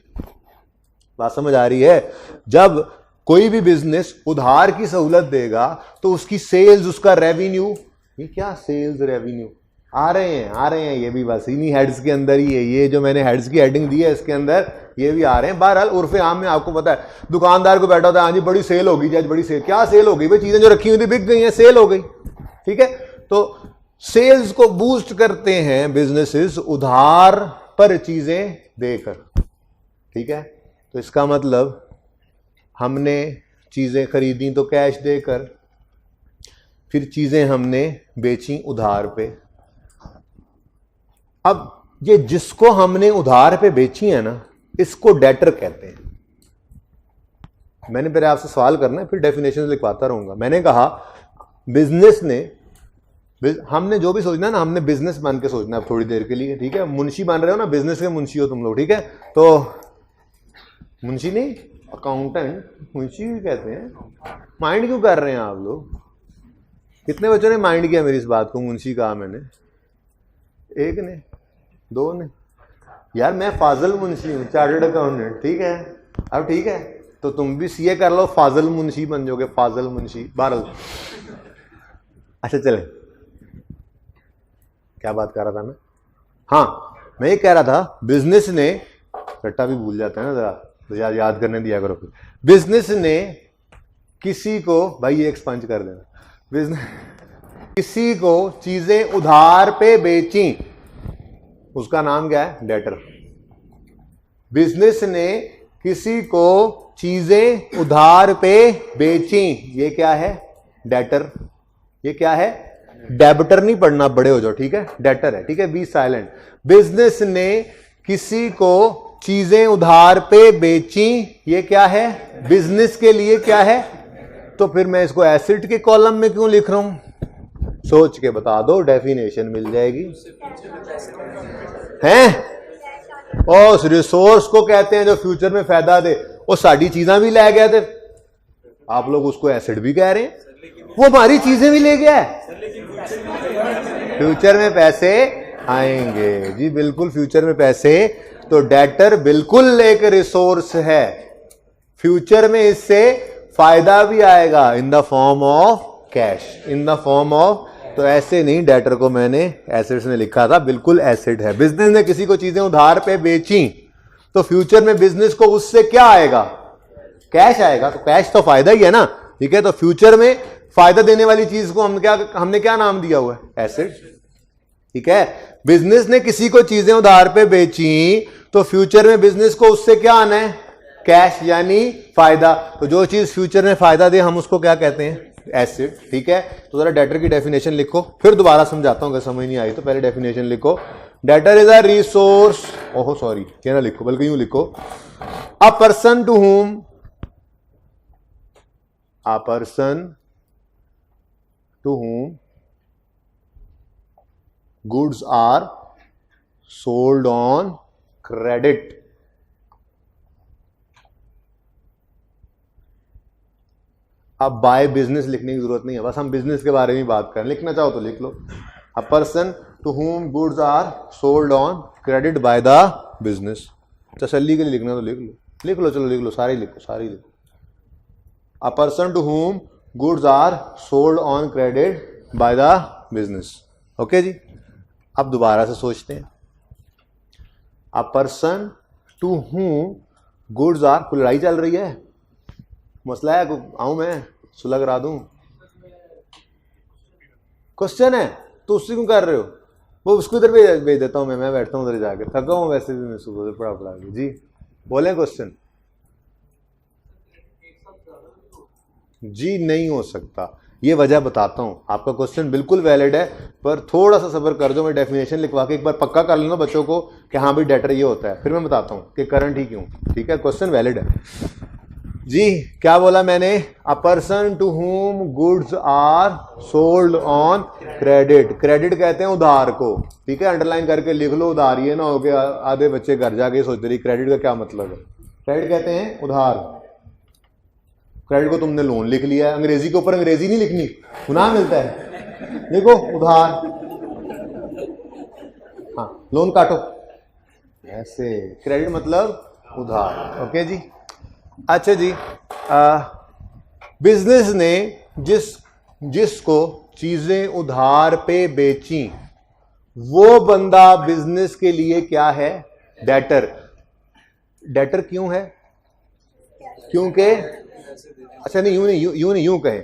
बात समझ आ रही है? जब कोई भी बिजनेस उधार की सहूलत देगा तो उसकी सेल्स, उसका रेवेन्यू, ये क्या सेल्स रेवेन्यू आ रहे हैं, ये भी बस इन्हीं हेड्स के अंदर ही है। ये जो मैंने हेड्स की हेडिंग दी है इसके अंदर ये भी आ रहे हैं। बहरहाल उर्फे आम में आपको पता है, दुकानदार को बैठा होता है, हाँ जी बड़ी सेल होगी जी, आज बड़ी सेल। क्या सेल हो गई भाई? चीजें जो रखी हुई थी बिक गई हैं, सेल हो गई। ठीक है, तो सेल्स को बूस्ट करते हैं बिजनेसेस उधार पर चीजें देकर। ठीक है, तो इसका मतलब हमने चीजें खरीदी तो कैश देकर, फिर चीजें हमने बेची उधार पे। अब ये जिसको हमने उधार पे बेची है ना, इसको डेटर कहते हैं। मैंने पहले आपसे सवाल करना है, फिर डेफिनेशन लिखवाता रहूंगा। मैंने कहा बिजनेस ने, हमने जो भी सोचना है ना, हमने बिजनेस बन के सोचना है अब थोड़ी देर के लिए। ठीक है, मुंशी बन रहे हो ना, बिजनेस के मुंशी हो तुम लोग। ठीक है, तो मुंशी नहीं, अकाउंटेंट, मुंशी भी कहते हैं। माइंड क्यों कर रहे हैं आप लोग? कितने बच्चों ने माइंड किया मेरी इस बात को? मुंशी कहा मैंने, एक ने, दो ने। यार मैं फाजल मुंशी हूँ, चार्टर्ड अकाउंटेंट। ठीक है, अब ठीक है, तो तुम भी सीए कर लो, फाजल मुंशी बन जाओगे, फाजल मुंशी। बहरहाल अच्छा चले, क्या बात कर रहा था मैं? हाँ, मैं ये कह रहा था बिजनेस ने, रट्टा भी भूल जाता है ना जरा, तो याद करने दिया करो। बिजनेस ने किसी को, भाई ये एक्सपंज कर देना, बिजनेस किसी को चीजें उधार पे बेची, उसका नाम क्या है? डेटर। बिजनेस ने किसी को चीजें उधार पे बेची, ये क्या है? डेटर। ये क्या है? डेबिटर नहीं पढ़ना, बड़े हो जाओ। ठीक है, डेटर है। ठीक है, बी साइलेंट। बिजनेस ने किसी को चीजें उधार पे बेची, ये क्या है? बिजनेस के लिए क्या है? तो फिर मैं इसको एसेट के कॉलम में क्यों लिख रहा हूं? सोच के बता दो, डेफिनेशन मिल जाएगी। हैं? और रिसोर्स को कहते हैं जो फ्यूचर में फायदा दे। वो साड़ी चीजें भी ले गया थे, आप लोग उसको एसेट भी कह रहे हैं। वो हमारी चीजें भी ले गया है, फ्यूचर में पैसे आएंगे जी, बिल्कुल फ्यूचर में पैसे। तो डेटर बिल्कुल एक रिसोर्स है, फ्यूचर में इससे फायदा भी आएगा in the form of cash, in the form of. तो ऐसे नहीं, डेटर को मैंने एसेट्स में लिखा था, बिल्कुल एसेट है। बिजनेस ने किसी को चीजें उधार पे बेची तो फ्यूचर में बिजनेस को उससे क्या आएगा? कैश आएगा। तो कैश तो फायदा ही है ना। ठीक है, तो फ्यूचर में फायदा देने वाली चीज को हमने क्या नाम दिया हुआ है? एसेट। ठीक है, बिजनेस ने किसी को चीजें उधार पे बेची तो फ्यूचर में बिजनेस को उससे क्या आना है? कैश, यानी फायदा। तो जो चीज फ्यूचर में फायदा दे हम उसको क्या कहते हैं? एसेट। ठीक है, तो जरा डेटर की डेफिनेशन लिखो, फिर दोबारा समझाता हूं, अगर समझ नहीं आई तो पहले डेफिनेशन लिखो। डेटर इज अ रिसोर्स, ओहो सॉरी, क्या ना लिखो बल्कि यूं लिखो, a person to whom, a person to whom goods are sold on credit। अब बाय बिजनेस लिखने की जरूरत नहीं है, बस हम बिजनेस के बारे में बात करें। लिखना चाहो तो लिख लो, a person to whom goods are sold on credit by the business. तसल्ली के लिए लिखना तो लिख लो, लिख लो, चलो लिख लो, सारे लिखो, सारे लिखो। A person to whom goods are sold on credit by the business. Okay जी, अब दोबारा से सोचते हैं। A person to whom goods are, कोई लड़ाई चल रही है, मसला है, आऊं मैं सुलह करा दूं? क्वेश्चन है तो उससे क्यों कर रहे हो? वो उसको इधर भेज देता हूं, मैं बैठता हूं उधर जाके, थका हूं वैसे भी मैं सुबह से पढ़ा के। जी बोले क्वेश्चन। जी नहीं हो सकता, ये वजह बताता हूं। आपका क्वेश्चन बिल्कुल वैलिड है, पर थोड़ा सा सब्र कर दो, मैं डेफिनेशन लिखवा के एक बार पक्का कर लेना बच्चों को कि हाँ भाई डेटर ये होता है, फिर मैं बताता हूं कि करंट ही क्यों। ठीक है, क्वेश्चन वैलिड है। जी क्या बोला मैंने? A person to whom goods are sold on credit. Credit कहते हैं उधार को, ठीक है, अंडरलाइन करके लिख लो उधार, ये ना हो कि आधे बच्चे घर जाके सोचते रही क्रेडिट का क्या मतलब है। क्रेडिट कहते हैं उधार। क्रेडिट को तुमने लोन लिख लिया, अंग्रेजी के ऊपर अंग्रेजी नहीं लिखनी, गुनाह मिलता है। देखो उधार, हाँ लोन काटो, ऐसे क्रेडिट मतलब उधार। ओके जी, अच्छा जी, बिजनेस ने जिसको चीजें उधार पे बेची वो बंदा बिजनेस के लिए क्या है? डेटर। डेटर क्यों है? क्योंकि अच्छा नहीं, यूं नहीं, यूं कहें,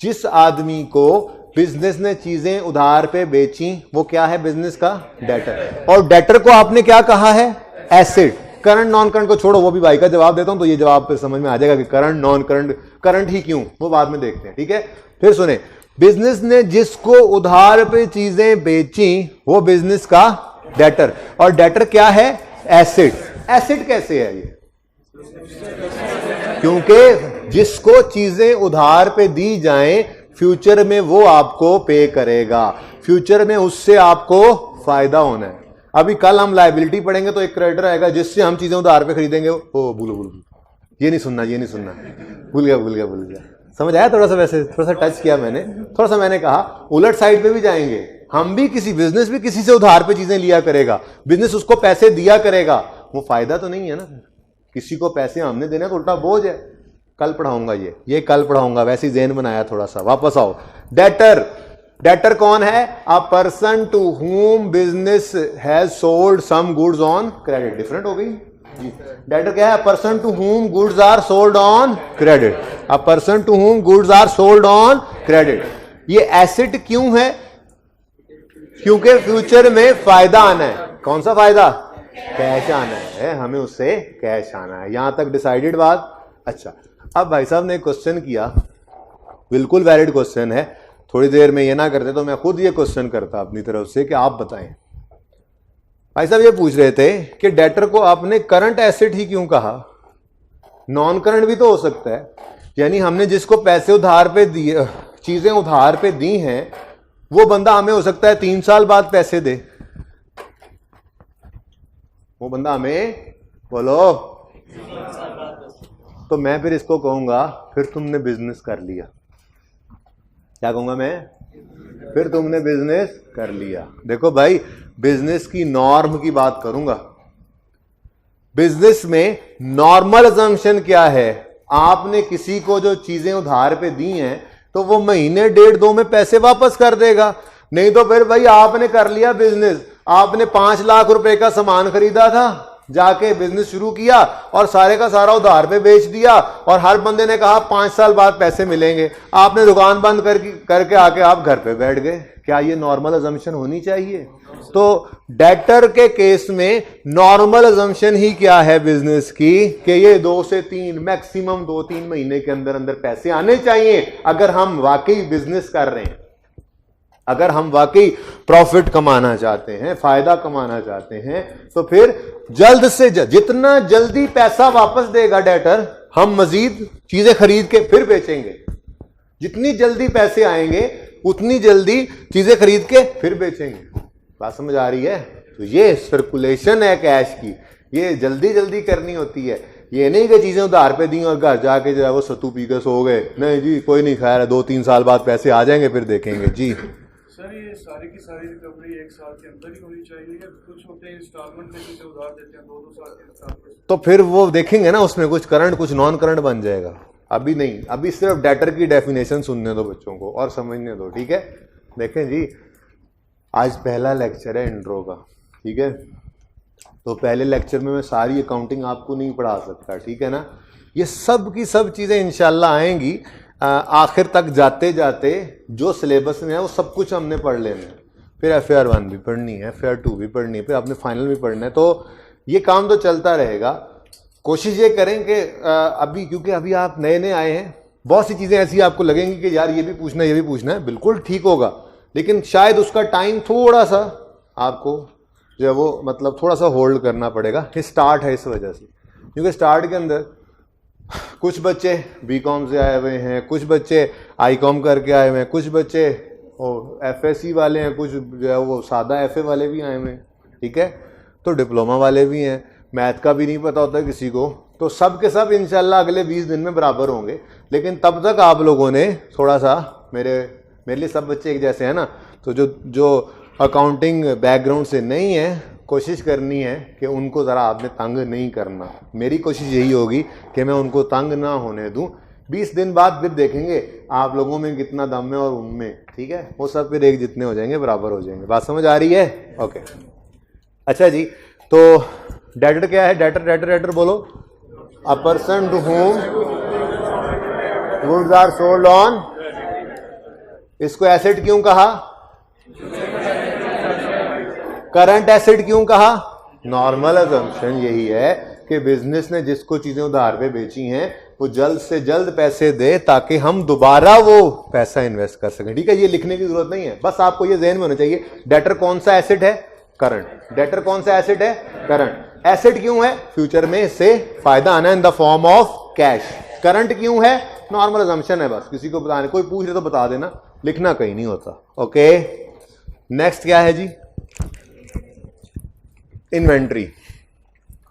जिस आदमी को बिजनेस ने चीजें उधार पे बेची वो क्या है? बिजनेस का डेटर। और डेटर को आपने क्या कहा है? एसेट। करंट नॉन करंट को छोड़ो, वो भी भाई का जवाब देता हूं तो ये जवाब फिर समझ में आ जाएगा कि करंट नॉन करंट, करंट ही क्यों, वो बाद में देखते हैं, ठीक है। फिर सुने, बिजनेस ने जिसको उधार पे चीजें बेची वो बिजनेस का डेटर। और डेटर क्या है? एसेट। एसेट कैसे है ये? क्योंकि जिसको चीजें उधार पे दी जाएं फ्यूचर में वो आपको पे करेगा, फ्यूचर में उससे आपको फायदा होना है। अभी कल हम लायबिलिटी पढ़ेंगे तो एक क्रेडिटर आएगा जिससे हम चीजें उधार पे खरीदेंगे। ओ बोलो ये नहीं सुनना, ये नहीं सुनना, भूल गया। समझ आया? थोड़ा सा वैसे थोड़ा सा टच किया मैंने, थोड़ा सा मैंने कहा उलट साइड पे भी जाएंगे। हम भी बिजनेस भी किसी से उधार पे चीजें लिया करेगा, बिजनेस उसको पैसे दिया करेगा, वो फायदा तो नहीं है ना। किसी को पैसे हमने देने तो उल्टा बोझ है। कल पढ़ाऊंगा ये कल पढ़ाऊंगा, वैसे ही ज़हन बनाया थोड़ा सा। वापस आओ, डेटर। डेटर कौन है? A person to whom business has sold some goods on credit. Different हो गई जी। डेटर क्या है? Person to whom goods are sold on credit. A person to whom goods are sold on credit. ये asset क्यों है? क्योंकि future में फायदा आना है। कौन सा फायदा? कैश आना है, हमें उससे कैश आना है। यहां तक डिसाइडेड बात? अच्छा, अब भाई साहब ने एक क्वेश्चन किया, बिल्कुल वैलिड क्वेश्चन है। थोड़ी देर में ये ना करते तो मैं खुद ये क्वेश्चन करता अपनी तरफ से कि आप बताएं। भाई साहब ये पूछ रहे थे कि डेटर को आपने करंट एसेट ही क्यों कहा? नॉन करंट भी तो हो सकता है। यानी हमने जिसको पैसे उधार पे दिए, चीजें उधार पे दी हैं, वो बंदा हमें हो सकता है 3 साल बाद पैसे दे। वो बंदा हमें बोलो, तो मैं फिर इसको कहूंगा फिर तुमने बिजनेस कर लिया। क्या कहूंगा मैं? फिर तुमने बिजनेस कर लिया। देखो भाई, बिजनेस की नॉर्म की बात करूंगा। बिजनेस में नॉर्मल अजम्पशन क्या है? आपने किसी को जो चीजें उधार पे दी हैं तो वो महीने 1.5-2 में पैसे वापस कर देगा। नहीं तो फिर भाई आपने कर लिया बिजनेस, आपने 5 लाख रुपए का सामान खरीदा था, जाके बिजनेस शुरू किया और सारे का सारा उधार पे बेच दिया और हर बंदे ने कहा 5 साल बाद पैसे मिलेंगे। आपने दुकान बंद करके आके आप घर पे बैठ गए। क्या ये नॉर्मल अजम्पशन होनी चाहिए? तो डेटर के केस में नॉर्मल अजम्पशन ही क्या है बिजनेस की, कि ये 2 से 3 मैक्सिमम 2-3 महीने के अंदर अंदर पैसे आने चाहिए। अगर हम वाकई बिजनेस कर रहे हैं, अगर हम वाकई प्रॉफिट कमाना चाहते हैं, फायदा कमाना चाहते हैं, तो फिर जल्द से जितना जल्दी पैसा वापस देगा डेटर, हम मजीद चीजें खरीद के फिर बेचेंगे। जितनी जल्दी पैसे आएंगे उतनी जल्दी चीजें खरीद के फिर बेचेंगे। बात समझ आ रही है? तो ये सर्कुलेशन है कैश की, ये जल्दी जल्दी करनी होती है। ये नहीं कि चीजें उधार पे दी और घर जाके जो है वो सत्तू पी के सो गए। नहीं जी, कोई नहीं, खैर है 2-3 साल बाद पैसे आ जाएंगे फिर देखेंगे जी। सर ये सारी की सारी रिकवरी 1 साल के अंदर ही होनी चाहिए या कुछ होते हैं इंस्टॉलमेंट में चीजें उधार देते हैं 2-2 साल के इंस्टॉलमेंट? तो फिर वो देखेंगे ना, उसमें कुछ करंट कुछ नॉन करंट बन जाएगा। अभी नहीं, अभी सिर्फ डेटर की डेफिनेशन सुनने दो बच्चों को और समझने दो, ठीक है। देखें जी, आज पहला लेक्चर है इंट्रो का, ठीक है। तो पहले लेक्चर में मैं सारी अकाउंटिंग आपको नहीं पढ़ा सकता, ठीक है ना। ये सब की सब चीज़ें इंशाल्लाह आएंगी। आखिर तक जाते जाते जो सिलेबस में है वो सब कुछ हमने पढ़ लेना है। फिर FAR 1 भी पढ़नी है, FAR 2 भी पढ़नी है, फिर आपने फाइनल भी पढ़ना है। तो ये काम तो चलता रहेगा। कोशिश ये करें कि अभी, क्योंकि अभी आप नए नए आए हैं, बहुत सी चीज़ें ऐसी आपको लगेंगी कि यार ये भी पूछना है, ये भी पूछना है, बिल्कुल ठीक होगा, लेकिन शायद उसका टाइम थोड़ा सा आपको जो है वो मतलब थोड़ा सा होल्ड करना पड़ेगा। ये स्टार्ट है इस वजह से, क्योंकि स्टार्ट के अंदर कुछ बच्चे बीकॉम से आए हुए हैं, कुछ बच्चे आईकॉम करके आए हुए हैं, कुछ बच्चे एफएससी वाले हैं, कुछ जो है वो सादा एफए वाले भी आए हुए हैं, ठीक है। तो डिप्लोमा वाले भी हैं, मैथ का भी नहीं पता होता किसी को, तो सब के सब इंशाल्लाह अगले 20 दिन में बराबर होंगे। लेकिन तब तक आप लोगों ने थोड़ा सा, मेरे लिए सब बच्चे एक जैसे हैं ना, तो जो अकाउंटिंग बैकग्राउंड से नहीं है, कोशिश करनी है कि उनको ज़रा आपने तंग नहीं करना। मेरी कोशिश यही होगी कि मैं उनको तंग ना होने दूं। 20 दिन बाद फिर देखेंगे आप लोगों में कितना दम है और उनमें, ठीक है। वो सब फिर एक जितने हो जाएंगे, बराबर हो जाएंगे। बात समझ आ रही है? ओके, अच्छा जी। तो डेटर क्या है? डेटर बोलो। A person to whom goods are sold on. इसको एसेट क्यों कहा? करंट एसेट क्यों कहा? नॉर्मल अजम्पशन यही है कि बिजनेस ने जिसको चीजें उधार पे बेची हैं वो जल्द से जल्द पैसे दे ताकि हम दोबारा वो पैसा इन्वेस्ट कर सकें, ठीक है। ये लिखने की जरूरत नहीं है, बस आपको ये ज़हन में होना चाहिए। डेटर कौन सा एसेट है? करंट। डेटर कौन सा एसेट है? करंट। एसेट क्यों है? फ्यूचर में इससे फायदा आना in the form of cash. Current क्यों है? नॉर्मल अजम्पशन है, बस किसी को बताने, कोई पूछ रहे तो बता देना, लिखना कहीं नहीं होता। ओके, नेक्स्ट क्या है जी? Inventory,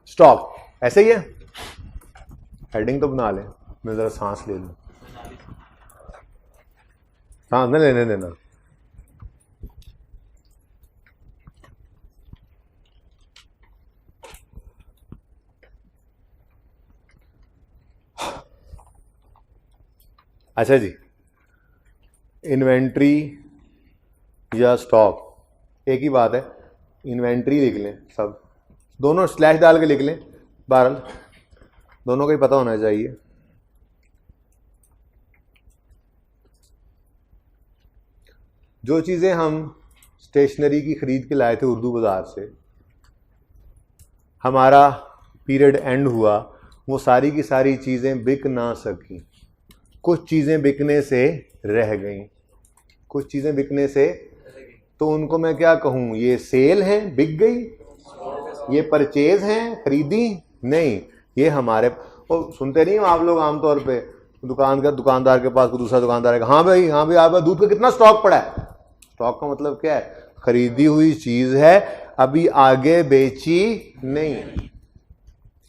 stock. ऐसे ही है, हेडिंग तो बना ले, मैं जरा सांस ले लूं। सांस न लेने देना। अच्छा जी, इन्वेंट्री या स्टॉक एक ही बात है। इन्वेंट्री लिख लें सब, दोनों स्लैश डाल के लिख लें, बहरहाल दोनों का ही पता होना चाहिए। जो चीज़ें हम स्टेशनरी की खरीद के लाए थे उर्दू बाज़ार से, हमारा पीरियड एंड हुआ, वो सारी की सारी चीज़ें बिक ना सकी। कुछ चीज़ें बिकने से रह गईं, कुछ चीज़ें बिकने से, तो उनको मैं क्या कहूँ? ये सेल है, बिक गई। ये परचेज हैं, खरीदी नहीं। ये हमारे, और सुनते नहीं हो आप लोग आमतौर पे, दुकानदार के पास कोई दूसरा दुकानदार है, हाँ भाई आप दूध का कितना स्टॉक पड़ा है? स्टॉक का मतलब क्या है? खरीदी हुई चीज है, अभी आगे बेची नहीं,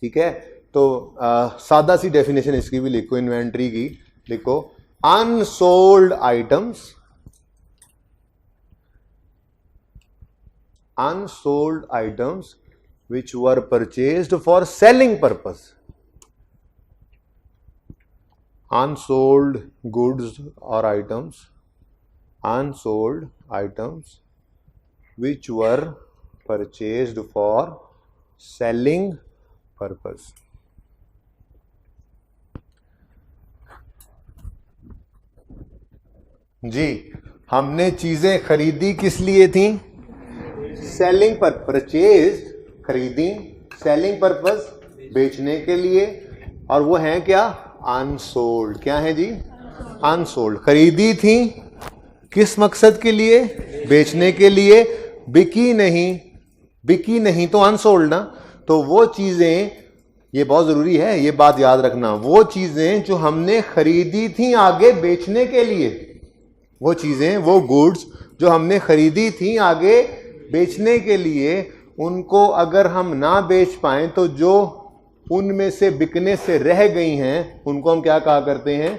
ठीक है। तो सादा सी डेफिनेशन इसकी भी लिखो, इन्वेंट्री की लिखो, unsold items, unsold items which were purchased for selling purpose. Unsold goods or items, unsold items which were purchased for selling purpose. जी, हमने चीजें खरीदी किस लिए थी? सेलिंग पर, परचेज खरीदी, सेलिंग पर्पस बेचने के लिए, और वो है क्या? अनसोल्ड। क्या है जी? अनसोल्ड। खरीदी थी किस मकसद के लिए? बेचने के लिए। बिकी नहीं तो अनसोल्ड ना। तो वो चीजें, ये बहुत जरूरी है, ये बात याद रखना, वो चीजें जो हमने खरीदी थी आगे बेचने के लिए, वो चीजें, वो गुड्स जो हमने खरीदी थी आगे बेचने के लिए, उनको अगर हम ना बेच पाएं तो जो उनमें से बिकने से रह गई हैं उनको हम क्या कहा करते हैं?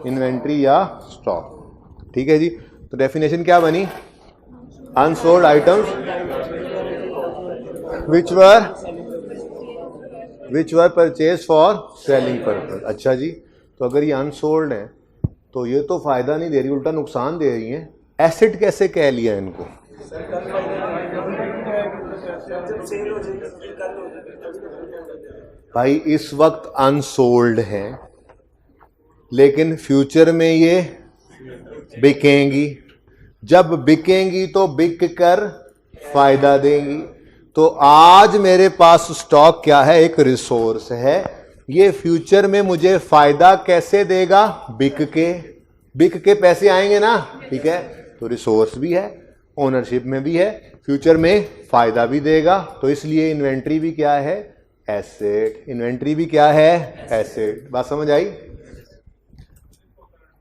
इन्वेंट्री या स्टॉक, ठीक है जी। तो डेफिनेशन क्या बनी? Unsold items which were purchase for selling purpose. अच्छा जी, तो अगर ये अनसोल्ड है तो ये तो फायदा नहीं दे रही, उल्टा नुकसान दे रही है। एसेट कैसे कह लिया इनको? भाई इस वक्त अनसोल्ड है, लेकिन फ्यूचर में ये बिकेंगी। जब बिकेंगी तो बिक कर फायदा देंगी। तो आज मेरे पास स्टॉक क्या है? एक रिसोर्स है। ये फ्यूचर में मुझे फायदा कैसे देगा? बिक के पैसे आएंगे ना, ठीक है। तो रिसोर्स भी है, ओनरशिप में भी है, फ्यूचर में फायदा भी देगा। तो इसलिए इन्वेंट्री भी क्या है? एसेट। इन्वेंट्री भी क्या है? एसेट। बात समझ आई?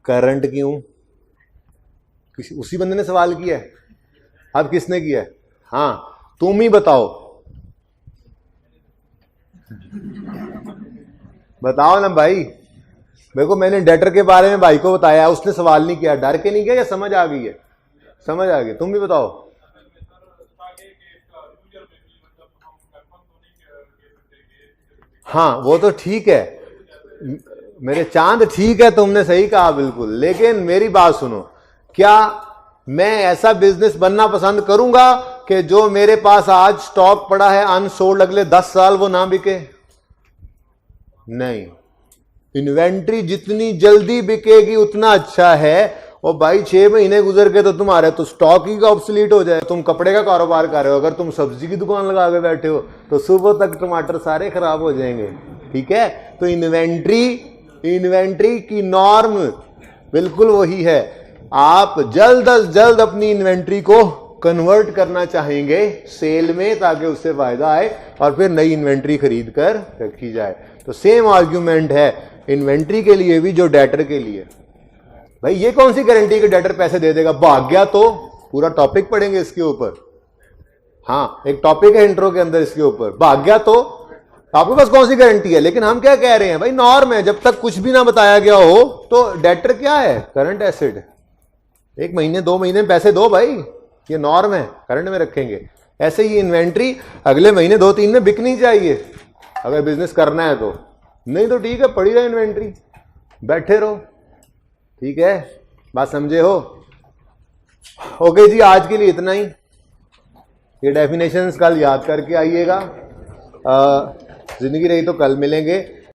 करंट क्यों? उसी बंदे ने सवाल किया है। अब किसने किया है? हाँ तुम ही बताओ, बताओ ना भाई। देखो मैंने डेटर के बारे में भाई को बताया, उसने सवाल नहीं किया। डर के नहीं किया या समझ आ गई है? समझ आ गई। तुम भी बताओ। हाँ वो तो ठीक है मेरे चांद, ठीक है तुमने सही कहा बिल्कुल, लेकिन मेरी बात सुनो। क्या मैं ऐसा बिजनेस बनना पसंद करूंगा कि जो मेरे पास आज स्टॉक पड़ा है अनसोल्ड, अगले 10 साल वो ना बिके? नहीं। इन्वेंट्री जितनी जल्दी बिकेगी उतना अच्छा है। और भाई 6 महीने गुजर के तो तुम्हारे तो स्टॉक ही का ऑब्सोलीट हो जाए। तुम कपड़े का कारोबार कर रहे हो, अगर तुम सब्जी की दुकान लगा के बैठे हो तो सुबह तक टमाटर सारे खराब हो जाएंगे। ठीक है, तो इन्वेंट्री की नॉर्म बिल्कुल वही है। आप जल्द अज जल्द अपनी इन्वेंट्री को कन्वर्ट करना चाहेंगे सेल में, ताकि उससे फायदा आए और फिर नई इन्वेंट्री खरीद कर रखी जाए। तो सेम आर्ग्यूमेंट है इन्वेंट्री के लिए भी जो डेटर के लिए। भाई ये कौन सी गारंटी कि डेटर पैसे दे देगा? भाग गया तो पूरा टॉपिक पढ़ेंगे इसके ऊपर। हाँ एक टॉपिक है इंट्रो के अंदर इसके ऊपर। भाग गया तो आपके पास कौन सी गारंटी है? लेकिन हम क्या कह रहे हैं भाई, नॉर्म है। जब तक कुछ भी ना बताया गया हो तो डेटर क्या है? Current asset. 1 महीने 2 महीने में पैसे दो भाई, ये नॉर्म है, करंट में रखेंगे। ऐसे ही इन्वेंट्री अगले महीने 2-3 में बिकनी चाहिए अगर बिजनेस करना है तो। नहीं तो ठीक है, पड़ी रहे इन्वेंट्री, बैठे रहो। ठीक है, बात समझे हो? ओके जी, आज के लिए इतना ही। ये डेफिनेशंस कल याद करके आइएगा। जिंदगी रही तो कल मिलेंगे।